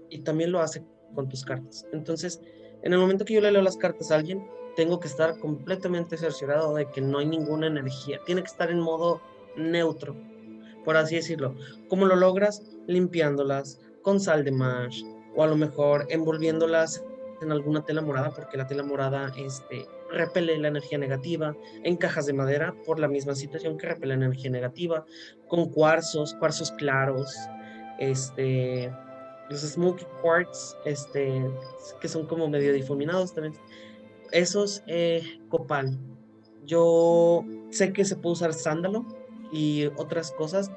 y también lo hace con tus cartas. Entonces, en el momento que yo le leo las cartas a alguien, tengo que estar completamente cerciorado de que no hay ninguna energía. Tiene que estar en modo neutro, por así decirlo. ¿Cómo lo logras? Limpiándolas con sal de mar o a lo mejor envolviéndolas en alguna tela morada, porque la tela morada repele la energía negativa, en cajas de madera por la misma situación que repele la energía negativa, con cuarzos claros, este, los smoky quartz, que son como medio difuminados también. Esos, copal. Yo sé que se puede usar sándalo y otras cosas,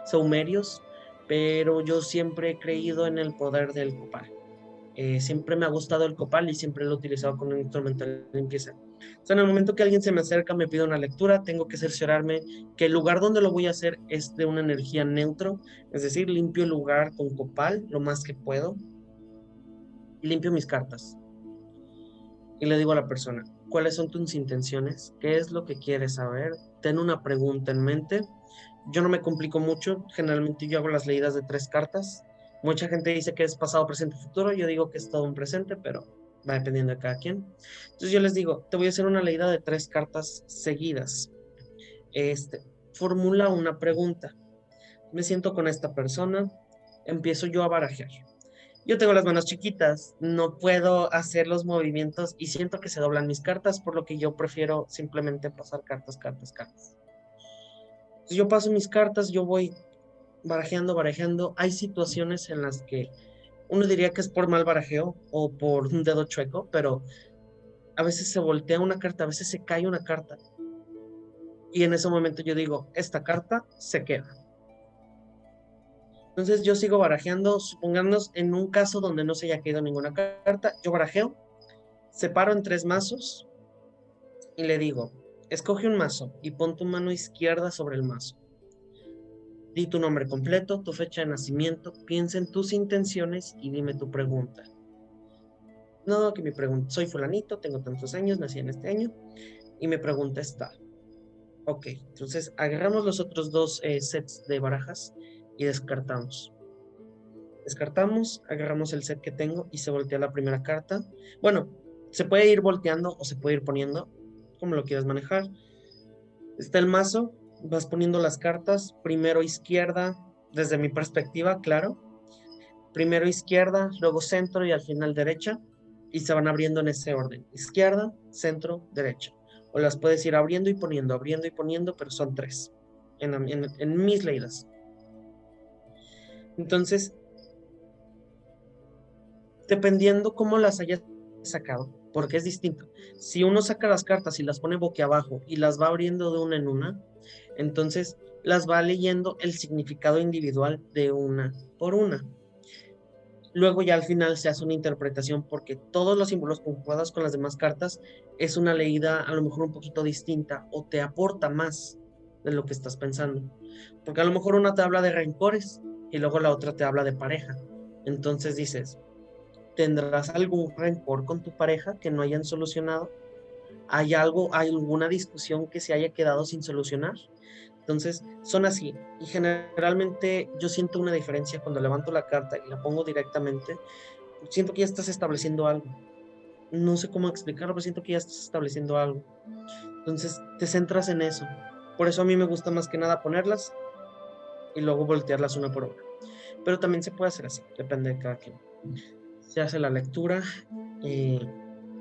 saumerios, pero yo siempre he creído en el poder del copal. Siempre me ha gustado el copal y siempre lo he utilizado como un instrumento de limpieza. O sea, en el momento que alguien se me acerca, me pide una lectura, tengo que cerciorarme que el lugar donde lo voy a hacer es de una energía neutro, es decir, limpio el lugar con copal lo más que puedo, limpio mis cartas y le digo a la persona, ¿cuáles son tus intenciones? ¿Qué es lo que quieres saber? Ten una pregunta en mente. Yo no me complico mucho, generalmente yo hago las leídas de 3 cartas. Mucha gente dice que es pasado, presente, futuro. Yo digo que es todo un presente, pero va dependiendo de cada quien. Entonces yo les digo, te voy a hacer una leída de 3 cartas seguidas. Este, formula una pregunta. Me siento con esta persona, empiezo yo a barajear. Yo tengo las manos chiquitas, no puedo hacer los movimientos y siento que se doblan mis cartas, por lo que yo prefiero simplemente pasar cartas, cartas, cartas. Entonces yo paso mis cartas, yo voy barajeando, barajeando. Hay situaciones en las que uno diría que es por mal barajeo o por un dedo chueco, pero a veces se voltea una carta, a veces se cae una carta. Y en ese momento yo digo, esta carta se queda. Entonces yo sigo barajeando, supongamos en un caso donde no se haya caído ninguna carta, yo barajeo, separo en 3 mazos y le digo, escoge un mazo y pon tu mano izquierda sobre el mazo. Di tu nombre completo, tu fecha de nacimiento, piensa en tus intenciones y dime tu pregunta. No, que mi pregunta, soy fulanito, tengo tantos años, nací en este año y mi pregunta está. Ok, entonces agarramos los otros 2 sets de barajas y descartamos. Descartamos, agarramos el set que tengo y se voltea la primera carta. Bueno, se puede ir volteando o se puede ir poniendo, como lo quieras manejar. Está el mazo, vas poniendo las cartas, primero izquierda, desde mi perspectiva, claro. Primero izquierda, luego centro y al final derecha. Y se van abriendo en ese orden. Izquierda, centro, derecha. O las puedes ir abriendo y poniendo, pero son 3 en mis leídas. Entonces, dependiendo cómo las hayas sacado, porque es distinto. Si uno saca las cartas y las pone boquiabajo y las va abriendo de una en una, entonces las va leyendo el significado individual de una por una. Luego ya al final se hace una interpretación porque todos los símbolos conjugados con las demás cartas es una leída a lo mejor un poquito distinta o te aporta más de lo que estás pensando. Porque a lo mejor una te habla de rencores y luego la otra te habla de pareja. Entonces dices, ¿tendrás algún rencor con tu pareja que no hayan solucionado? ¿Hay alguna discusión que se haya quedado sin solucionar? Entonces, son así. Y generalmente yo siento una diferencia cuando levanto la carta y la pongo directamente. Siento que ya estás estableciendo algo. No sé cómo explicarlo, pero siento que ya estás estableciendo algo. Entonces, te centras en eso. Por eso a mí me gusta más que nada ponerlas y luego voltearlas una por una. Pero también se puede hacer así, depende de cada quien. Se hace la lectura, eh,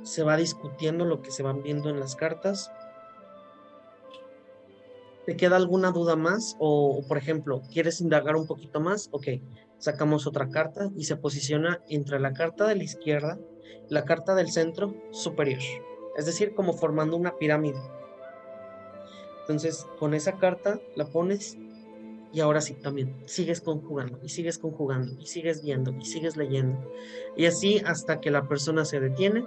se va discutiendo lo que se van viendo en las cartas. ¿Te queda alguna duda más? Por ejemplo, ¿quieres indagar un poquito más? Ok, sacamos otra carta y se posiciona entre la carta de la izquierda y la carta del centro superior. Es decir, como formando una pirámide. Entonces, con esa carta la pones y ahora sí también sigues conjugando y sigues conjugando y sigues viendo y sigues leyendo. Y así hasta que la persona se detiene,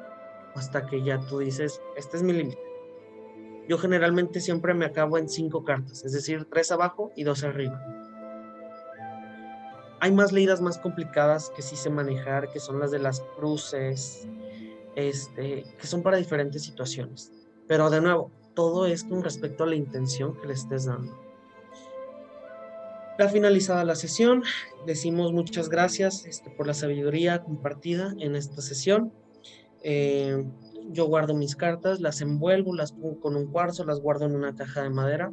hasta que ya tú dices, este es mi límite. Yo generalmente siempre me acabo en 5 cartas, es decir, 3 abajo y 2 arriba. Hay más leídas más complicadas que sí sé manejar, que son las de las cruces, que son para diferentes situaciones. Pero de nuevo, todo es con respecto a la intención que le estés dando. Ya finalizada la sesión, decimos muchas gracias por la sabiduría compartida en esta sesión. Eh, yo guardo mis cartas, las envuelvo, las pongo con un cuarzo, las guardo en una caja de madera.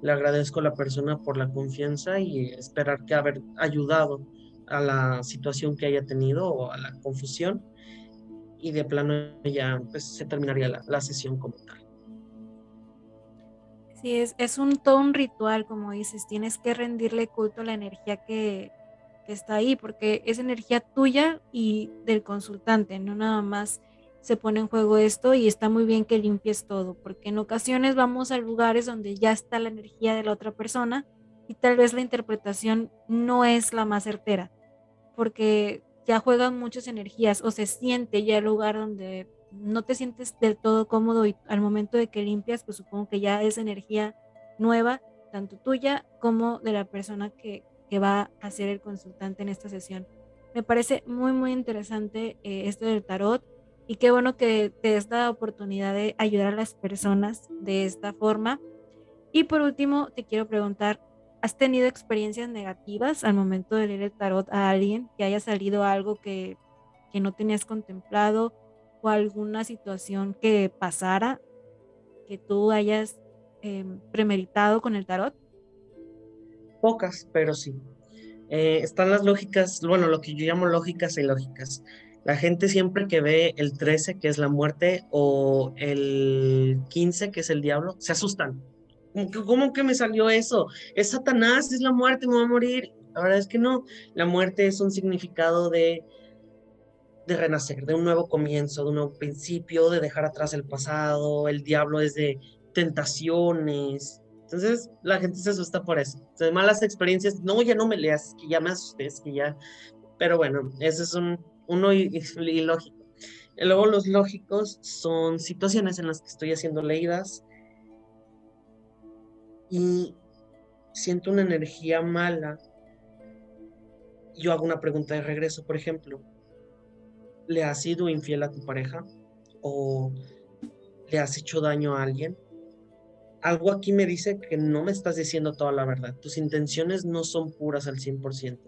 Le agradezco a la persona por la confianza y esperar que haber ayudado a la situación que haya tenido o a la confusión. Y de plano ya pues, se terminaría la sesión como tal. Sí, es todo un ritual, como dices, tienes que rendirle culto a la energía que está ahí, porque es energía tuya y del consultante, no nada más se pone en juego esto y está muy bien que limpies todo, porque en ocasiones vamos a lugares donde ya está la energía de la otra persona y tal vez la interpretación no es la más certera, porque ya juegan muchas energías o se siente ya el lugar donde no te sientes del todo cómodo y al momento de que limpias, pues supongo que ya es energía nueva, tanto tuya como de la persona que va a ser el consultante en esta sesión. Me parece muy, muy interesante esto del tarot y qué bueno que te des la oportunidad de ayudar a las personas de esta forma. Y por último, te quiero preguntar, ¿has tenido experiencias negativas al momento de leer el tarot a alguien, que haya salido algo que no tenías contemplado o alguna situación que pasara que tú hayas premeditado con el tarot? Pocas, pero sí. Están las lógicas, bueno, lo que yo llamo lógicas e ilógicas. La gente siempre que ve el 13, que es la muerte, o el 15, que es el diablo, se asustan. ¿Cómo que me salió eso? Es Satanás, es la muerte, me voy a morir. La verdad es que no. La muerte es un significado de renacer, de un nuevo comienzo, de un nuevo principio, de dejar atrás el pasado. El diablo es de tentaciones. Entonces la gente se asusta por eso. De malas experiencias, no, ya no me leas, es que ya me asusté, es que ya. Pero bueno, ese es uno ilógico. Y luego los lógicos son situaciones en las que estoy haciendo leídas y siento una energía mala. Yo hago una pregunta de regreso, por ejemplo, ¿le has sido infiel a tu pareja? ¿O le has hecho daño a alguien? Algo aquí me dice que no me estás diciendo toda la verdad. Tus intenciones no son puras al 100%.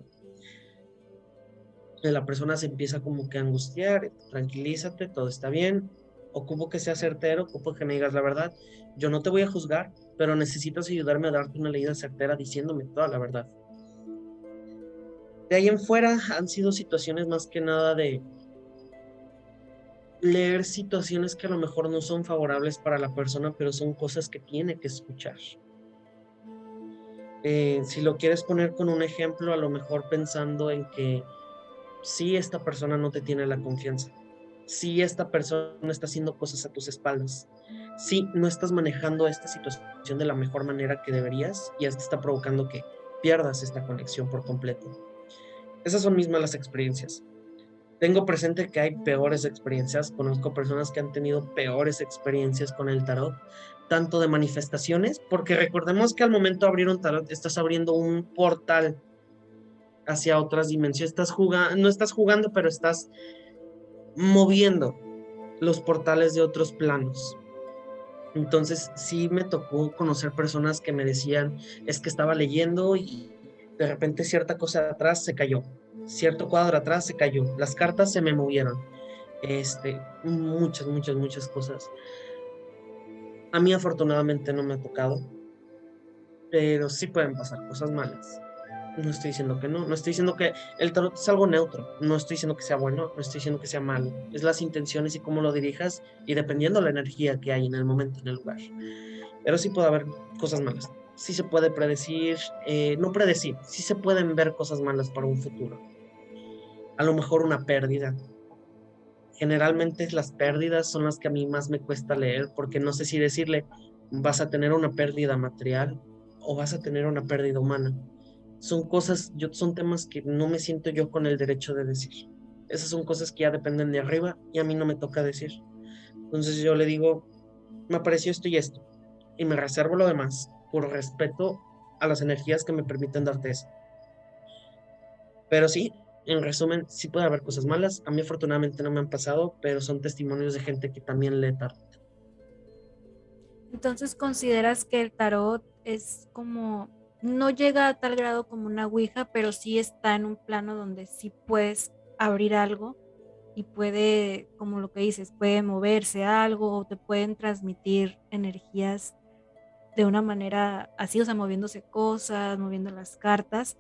La persona se empieza como que a angustiar, tranquilízate, todo está bien. Ocupo que seas certero, ocupo que me digas la verdad. Yo no te voy a juzgar, pero necesitas ayudarme a darte una leída certera diciéndome toda la verdad. De ahí en fuera han sido situaciones más que nada de leer situaciones que a lo mejor no son favorables para la persona, pero son cosas que tiene que escuchar. Si lo quieres poner con un ejemplo, a lo mejor pensando en que si esta persona no te tiene la confianza, si esta persona está haciendo cosas a tus espaldas, si no estás manejando esta situación de la mejor manera que deberías y esto está provocando que pierdas esta conexión por completo. Esas son mis malas experiencias. Tengo presente que hay peores experiencias, conozco personas que han tenido peores experiencias con el tarot, tanto de manifestaciones, porque recordemos que al momento de abrir un tarot estás abriendo un portal hacia otras dimensiones, no estás jugando, pero estás moviendo los portales de otros planos. Entonces sí me tocó conocer personas que me decían, es que estaba leyendo y de repente cierta cosa atrás se cayó, cierto cuadro atrás se cayó, las cartas se me movieron, muchas, muchas, muchas cosas. A mí afortunadamente no me ha tocado, pero sí pueden pasar cosas malas. No estoy diciendo que no, no estoy diciendo que el tarot es algo neutro, no estoy diciendo que sea bueno, no estoy diciendo que sea malo, es las intenciones y cómo lo dirijas y dependiendo la energía que hay en el momento, en el lugar. Pero sí puede haber cosas malas, sí se puede predecir, no predecir, sí se pueden ver cosas malas para un futuro. A lo mejor una pérdida. Generalmente las pérdidas son las que a mí más me cuesta leer porque no sé si decirle vas a tener una pérdida material o vas a tener una pérdida humana. Son cosas, son temas que no me siento yo con el derecho de decir. Esas son cosas que ya dependen de arriba y a mí no me toca decir. Entonces yo le digo, me apareció esto y esto, y me reservo lo demás por respeto a las energías que me permiten darte eso. Pero sí, en resumen, sí puede haber cosas malas. A mí afortunadamente no me han pasado, pero son testimonios de gente que también lee tarot. Entonces, ¿consideras que el tarot es como, no llega a tal grado como una ouija, pero sí está en un plano donde sí puedes abrir algo y puede, como lo que dices, puede moverse algo o te pueden transmitir energías de una manera así, o sea, moviéndose cosas, moviendo las cartas,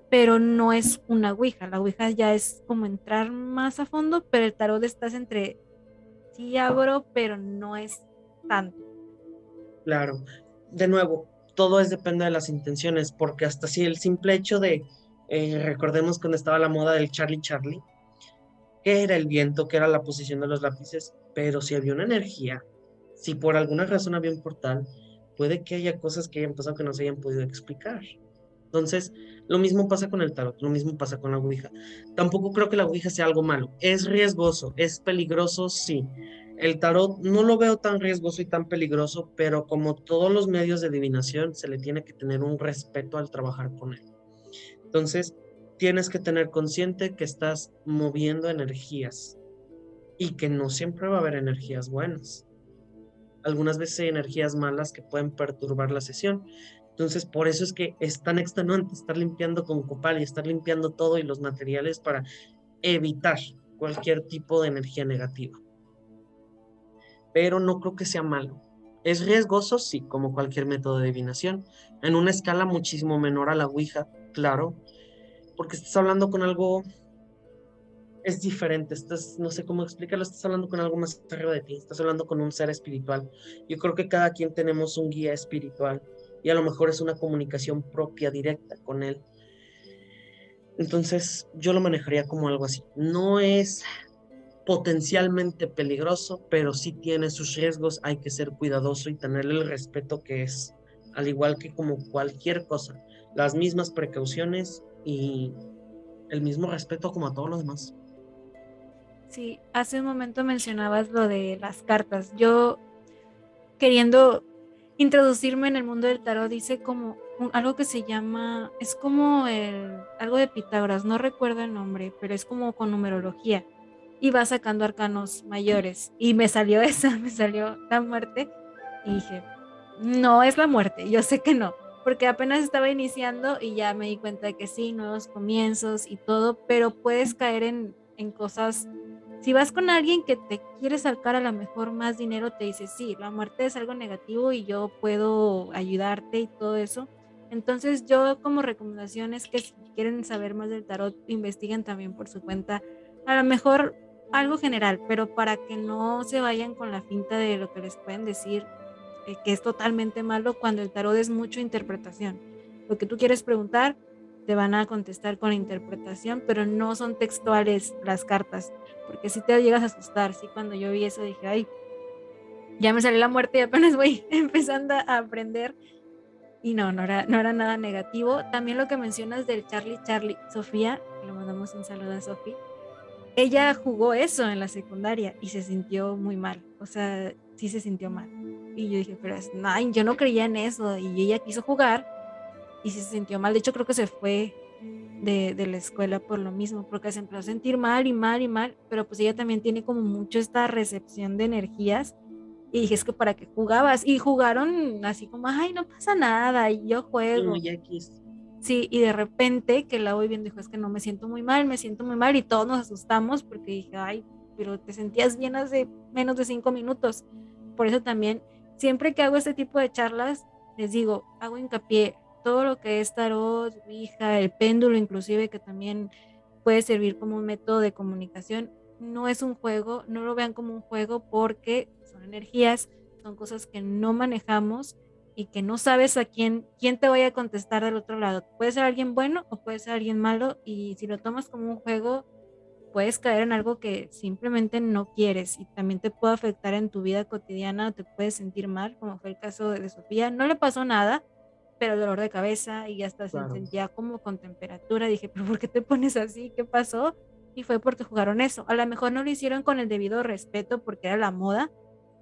pero no es una ouija. La ouija ya es como entrar más a fondo, pero el tarot estás entre sí abro, pero no es tanto. Claro, de nuevo, todo es depende de las intenciones, porque hasta si el simple hecho de, recordemos cuando estaba la moda del Charlie Charlie, que era el viento, que era la posición de los lápices, pero si había una energía, si por alguna razón había un portal, puede que haya cosas que hayan pasado que no se hayan podido explicar. Entonces, lo mismo pasa con el tarot, lo mismo pasa con la ouija. Tampoco creo que la ouija sea algo malo. Es riesgoso, es peligroso, sí. El tarot no lo veo tan riesgoso y tan peligroso, pero como todos los medios de adivinación, se le tiene que tener un respeto al trabajar con él. Entonces, tienes que tener consciente que estás moviendo energías y que no siempre va a haber energías buenas. Algunas veces hay energías malas que pueden perturbar la sesión. Entonces, por eso es que es tan extenuante estar limpiando con copal y estar limpiando todo y los materiales para evitar cualquier tipo de energía negativa. Pero no creo que sea malo. Es riesgoso, sí, como cualquier método de adivinación, en una escala muchísimo menor a la Ouija, claro, porque estás hablando con algo, es diferente, estás, no sé cómo explicarlo, estás hablando con algo más arriba de ti, estás hablando con un ser espiritual. Yo creo que cada quien tenemos un guía espiritual y a lo mejor es una comunicación propia, directa con él. Entonces, yo lo manejaría como algo así. No es potencialmente peligroso, pero sí tiene sus riesgos, hay que ser cuidadoso y tenerle el respeto que es, al igual que como cualquier cosa, las mismas precauciones y el mismo respeto como a todos los demás. Sí, hace un momento mencionabas lo de las cartas. Yo queriendo introducirme en el mundo del tarot, dice como algo que se llama, es como algo de Pitágoras, no recuerdo el nombre, pero es como con numerología y va sacando arcanos mayores y me salió esa, me salió la muerte y dije, no es la muerte, yo sé que no, porque apenas estaba iniciando y ya me di cuenta de que sí, nuevos comienzos y todo, pero puedes caer en cosas. Si vas con alguien que te quiere sacar a lo mejor más dinero, te dice, sí, la muerte es algo negativo y yo puedo ayudarte y todo eso. Entonces yo como recomendación es que si quieren saber más del tarot, investiguen también por su cuenta. A lo mejor algo general, pero para que no se vayan con la finta de lo que les pueden decir, que es totalmente malo cuando el tarot es mucho interpretación. Lo que tú quieres preguntar, te van a contestar con interpretación, pero no son textuales las cartas, porque si te llegas a asustar. Sí, cuando yo vi eso dije, ay, ya me salió la muerte y apenas voy empezando a aprender. Y no, no era nada negativo. También lo que mencionas del Charlie, Sofía, le mandamos un saludo a Sofía. Ella jugó eso en la secundaria y se sintió muy mal, o sea, sí se sintió mal. Y yo dije, pero no, yo no creía en eso. Y ella quiso jugar y sí se sintió mal. De hecho, creo que se fue de la escuela por lo mismo, porque se empezó a sentir mal y mal y mal, pero pues ella también tiene como mucho esta recepción de energías. Y dije, es que para qué jugabas. Y jugaron así como, ay, no pasa nada, y yo Y juego. muy X. Sí, y de repente que la voy viendo, dijo, es que no me siento muy mal, me siento muy mal, y todos nos asustamos porque dije, ay, pero te sentías bien hace menos de 5 minutos. Por eso también, siempre que hago este tipo de charlas, les digo, hago hincapié, todo lo que es tarot, ouija, el péndulo inclusive, que también puede servir como un método de comunicación, no es un juego, no lo vean como un juego porque son energías, son cosas que no manejamos y que no sabes a quién te vaya a contestar del otro lado. Puede ser alguien bueno o puede ser alguien malo, y si lo tomas como un juego, puedes caer en algo que simplemente no quieres y también te puede afectar en tu vida cotidiana, te puedes sentir mal, como fue el caso de Sofía. No le pasó nada, pero dolor de cabeza y hasta se Claro. sentía como con temperatura. Dije, pero ¿por qué te pones así? ¿Qué pasó? Y fue porque jugaron eso. A lo mejor no lo hicieron con el debido respeto porque era la moda,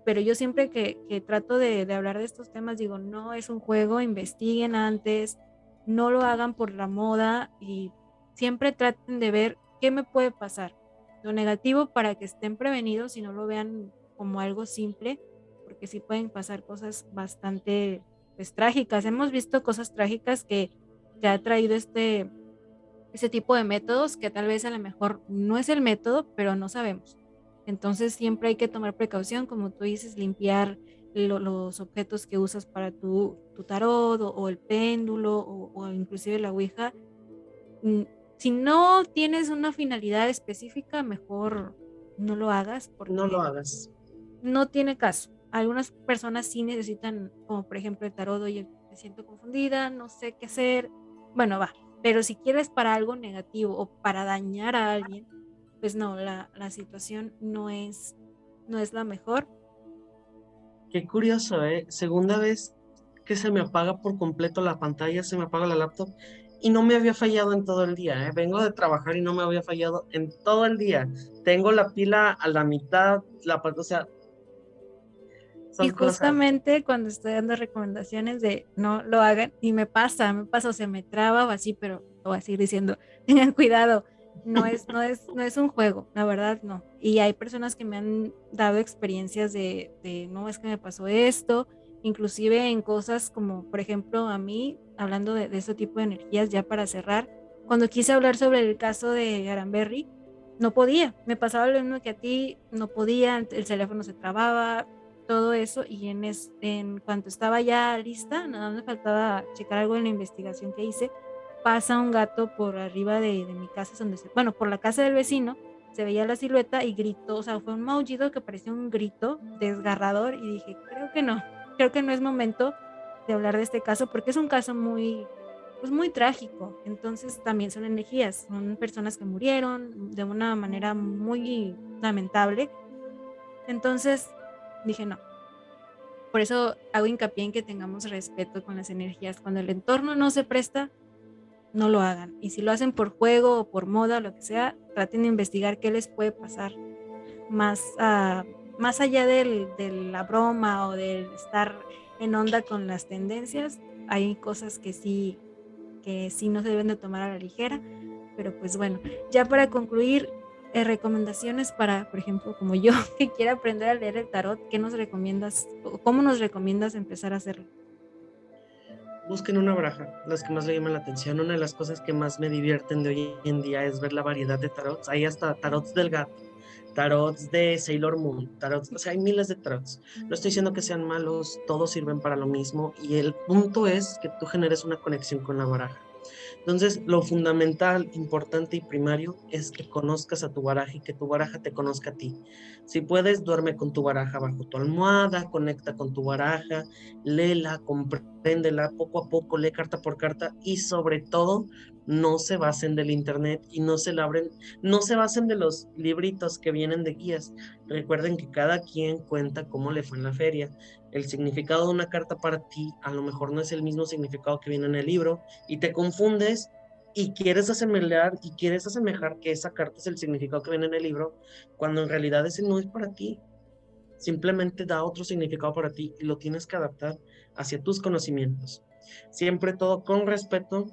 pero yo siempre que trato de hablar de estos temas digo, no es un juego, investiguen antes, no lo hagan por la moda y siempre traten de ver qué me puede pasar. Lo negativo para que estén prevenidos y no lo vean como algo simple, porque sí pueden pasar cosas bastante pues, trágicas. Hemos visto cosas trágicas que ha traído ese tipo de métodos que tal vez a lo mejor no es el método, pero no sabemos. Entonces siempre hay que tomar precaución, como tú dices, limpiar los objetos que usas para tu tarot o el péndulo o inclusive la ouija. Mm, Si no tienes una finalidad específica, mejor no lo hagas No lo porque hagas. no tiene caso. Algunas personas sí necesitan, como por ejemplo el tarot, oye, me siento confundida, no sé qué hacer. Bueno, va. Pero si quieres para algo negativo o para dañar a alguien, pues no, la situación no es la mejor. Qué curioso, ¿eh? Segunda vez que se me apaga por completo la pantalla, se me apaga la laptop y no me había fallado en todo el día, ¿eh? Vengo de trabajar y no me había fallado en todo el día. Tengo la pila a la mitad, o sea, Y son cosas. justamente cuando estoy dando recomendaciones de no lo hagan, y o sea, me traba o así, pero lo voy a seguir diciendo, tengan cuidado, no es un juego, la verdad no. Y hay personas que me han dado experiencias no, es que me pasó esto, inclusive en cosas como, por ejemplo, a mí, hablando de ese tipo de energías, ya para cerrar, cuando quise hablar sobre el caso de Garamberry, no podía, me pasaba lo mismo que a ti, no podía, el teléfono se trababa, todo eso, y en cuanto estaba ya lista, nada más me faltaba checar algo en la investigación que hice, pasa un gato por arriba de mi casa, bueno, por la casa del vecino, se veía la silueta y gritó, o sea, fue un maullido que parecía un grito desgarrador, y dije, creo que no es momento de hablar de este caso, porque es un caso pues muy trágico. Entonces también son energías, son personas que murieron de una manera muy lamentable. Entonces dije, no, por eso hago hincapié en que tengamos respeto con las energías. Cuando el entorno no se presta, no lo hagan. Y si lo hacen por juego o por moda o lo que sea, traten de investigar qué les puede pasar más, más allá de la broma o del estar en onda con las tendencias. Hay cosas que sí no se deben de tomar a la ligera. Pero pues bueno, ya para concluir, recomendaciones para, por ejemplo, como yo, que quiera aprender a leer el tarot, ¿qué nos recomiendas o cómo nos recomiendas empezar a hacerlo? Busquen una baraja, las que más le llaman la atención. Una de las cosas que más me divierten de hoy en día es ver la variedad de tarots. Hay hasta tarots del gato, tarots de Sailor Moon, tarots, o sea, hay miles de tarots. No estoy diciendo que sean malos, todos sirven para lo mismo y el punto es que tú generes una conexión con la baraja. Entonces, lo fundamental, importante y primario es que conozcas a tu baraja y que tu baraja te conozca a ti. Si puedes, duerme con tu baraja bajo tu almohada, conecta con tu baraja, léela, compréndela poco a poco, lee carta por carta y sobre todo no se basen del internet y no se basen de los libritos que vienen de guías. Recuerden que cada quien cuenta cómo le fue en la feria. El significado de una carta para ti a lo mejor no es el mismo significado que viene en el libro y te confundes y quieres asemejar que esa carta es el significado que viene en el libro, cuando en realidad ese no es para ti. Simplemente da otro significado para ti y lo tienes que adaptar hacia tus conocimientos. Siempre todo con respeto,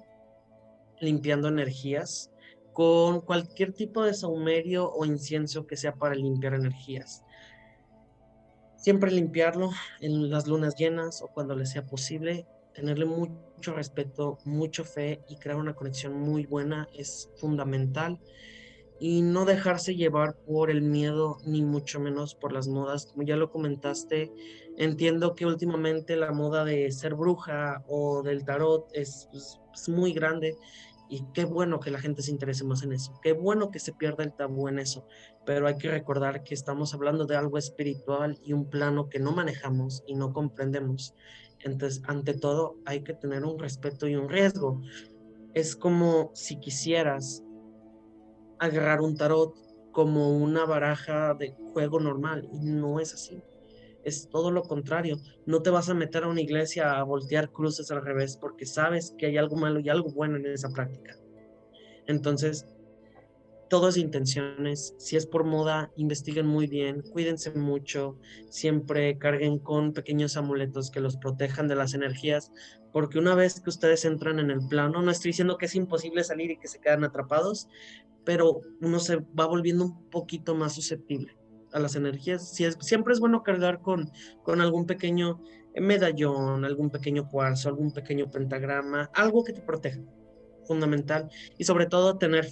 limpiando energías, con cualquier tipo de saumerio o incienso que sea para limpiar energías. Siempre limpiarlo en las lunas llenas o cuando le sea posible, tenerle mucho respeto, mucho fe y crear una conexión muy buena es fundamental y no dejarse llevar por el miedo ni mucho menos por las modas. Como ya lo comentaste, entiendo que últimamente la moda de ser bruja o del tarot es muy grande y qué bueno que la gente se interese más en eso, qué bueno que se pierda el tabú en eso, pero hay que recordar que estamos hablando de algo espiritual y un plano que no manejamos y no comprendemos. Entonces, ante todo, hay que tener un respeto y un riesgo. Es como si quisieras agarrar un tarot como una baraja de juego normal y no es así. Es todo lo contrario. No te vas a meter a una iglesia a voltear cruces al revés porque sabes que hay algo malo y algo bueno en esa práctica. Entonces, todo es intenciones. Si es por moda, investiguen muy bien, cuídense mucho, siempre carguen con pequeños amuletos que los protejan de las energías, porque una vez que ustedes entran en el plano, no estoy diciendo que es imposible salir y que se quedan atrapados, pero uno se va volviendo un poquito más susceptible a las energías. Siempre es bueno cargar con algún pequeño medallón, algún pequeño cuarzo, algún pequeño pentagrama, algo que te proteja, fundamental, y sobre todo tener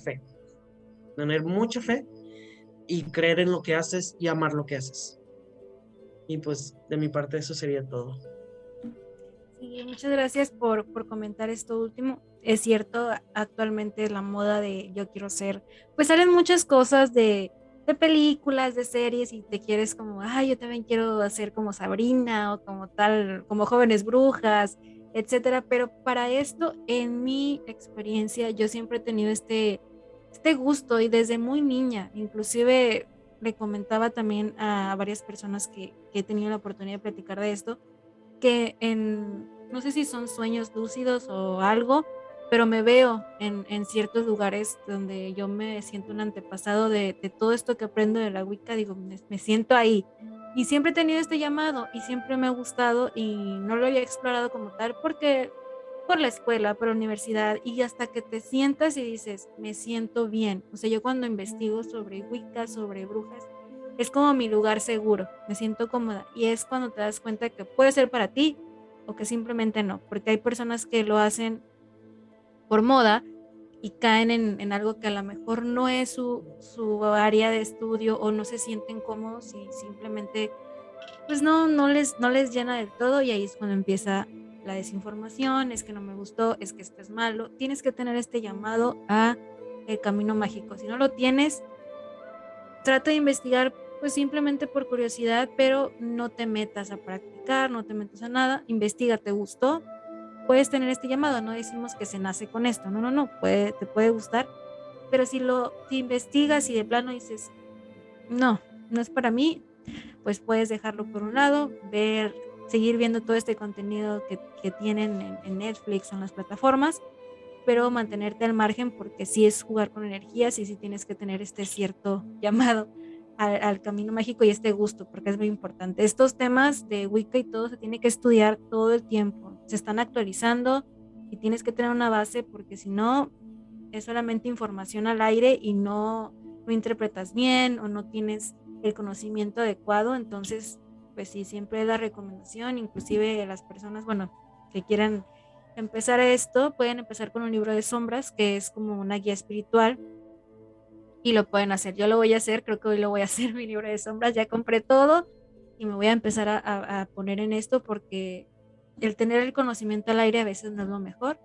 mucha fe y creer en lo que haces y amar lo que haces. Y pues de mi parte eso sería todo. Sí, muchas gracias por comentar esto último. Es cierto, actualmente la moda de yo quiero ser, pues salen muchas cosas de películas, de series y te quieres como, ay, yo también quiero hacer como Sabrina o como tal, como Jóvenes Brujas, etcétera. Pero para esto, en mi experiencia, yo siempre he tenido este gusto y desde muy niña, inclusive le comentaba también a varias personas que he tenido la oportunidad de platicar de esto que no sé si son sueños lúcidos o algo, pero me veo en ciertos lugares donde yo me siento un antepasado de todo esto que aprendo de la Wicca, digo, me siento ahí. Y siempre he tenido este llamado y siempre me ha gustado y no lo había explorado como tal porque por la escuela, por la universidad y hasta que te sientas y dices, me siento bien. O sea, yo cuando investigo sobre Wicca, sobre brujas, es como mi lugar seguro, me siento cómoda y es cuando te das cuenta que puede ser para ti o que simplemente no, porque hay personas que lo hacen por moda y caen en algo que a lo mejor no es su área de estudio o no se sienten cómodos y simplemente pues no les llena del todo y ahí es cuando empieza la desinformación, es que no me gustó, es que esto es malo. Tienes que tener este llamado a el camino mágico. Si no lo tienes, trata de investigar pues simplemente por curiosidad, pero no te metas a practicar, no te metas a nada, investiga, ¿te gustó? Puedes tener este llamado, no decimos que se nace con esto, no, te puede gustar, pero si investigas y de plano dices, no, no es para mí, pues puedes dejarlo por un lado, seguir viendo todo este contenido que tienen en Netflix o en las plataformas, pero mantenerte al margen porque sí es jugar con energías y sí tienes que tener este cierto llamado al camino mágico y este gusto, porque es muy importante. Estos temas de Wicca y todo se tiene que estudiar todo el tiempo, se están actualizando y tienes que tener una base porque si no es solamente información al aire y no interpretas bien o no tienes el conocimiento adecuado, entonces, pues sí, siempre es la recomendación, inclusive las personas, bueno, que quieran empezar esto, pueden empezar con un libro de sombras, que es como una guía espiritual, y lo pueden hacer. Yo lo voy a hacer, creo que hoy lo voy a hacer, mi libro de sombras, ya compré todo y me voy a empezar a poner en esto porque el tener el conocimiento al aire a veces no es lo mejor.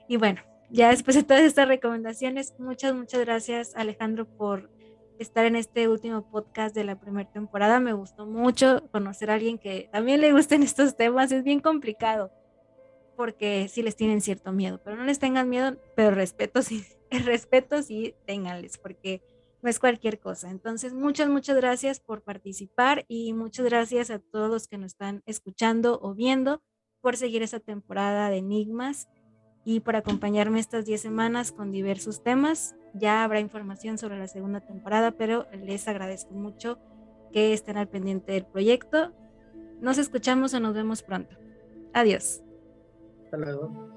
Y bueno, ya después de todas estas recomendaciones, muchas gracias Alejandro por estar en este último podcast de la primera temporada. Me gustó mucho conocer a alguien que también le gusten estos temas. Es bien complicado porque sí les tienen cierto miedo, pero no les tengan miedo, pero respeto sí, el respeto sí ténganles porque no es cualquier cosa. Entonces, muchas gracias por participar y muchas gracias a todos los que nos están escuchando o viendo por seguir esta temporada de Enigmas y por acompañarme estas 10 semanas con diversos temas. Ya habrá información sobre la segunda temporada, pero les agradezco mucho que estén al pendiente del proyecto. Nos escuchamos o nos vemos pronto. Adiós. Hasta luego.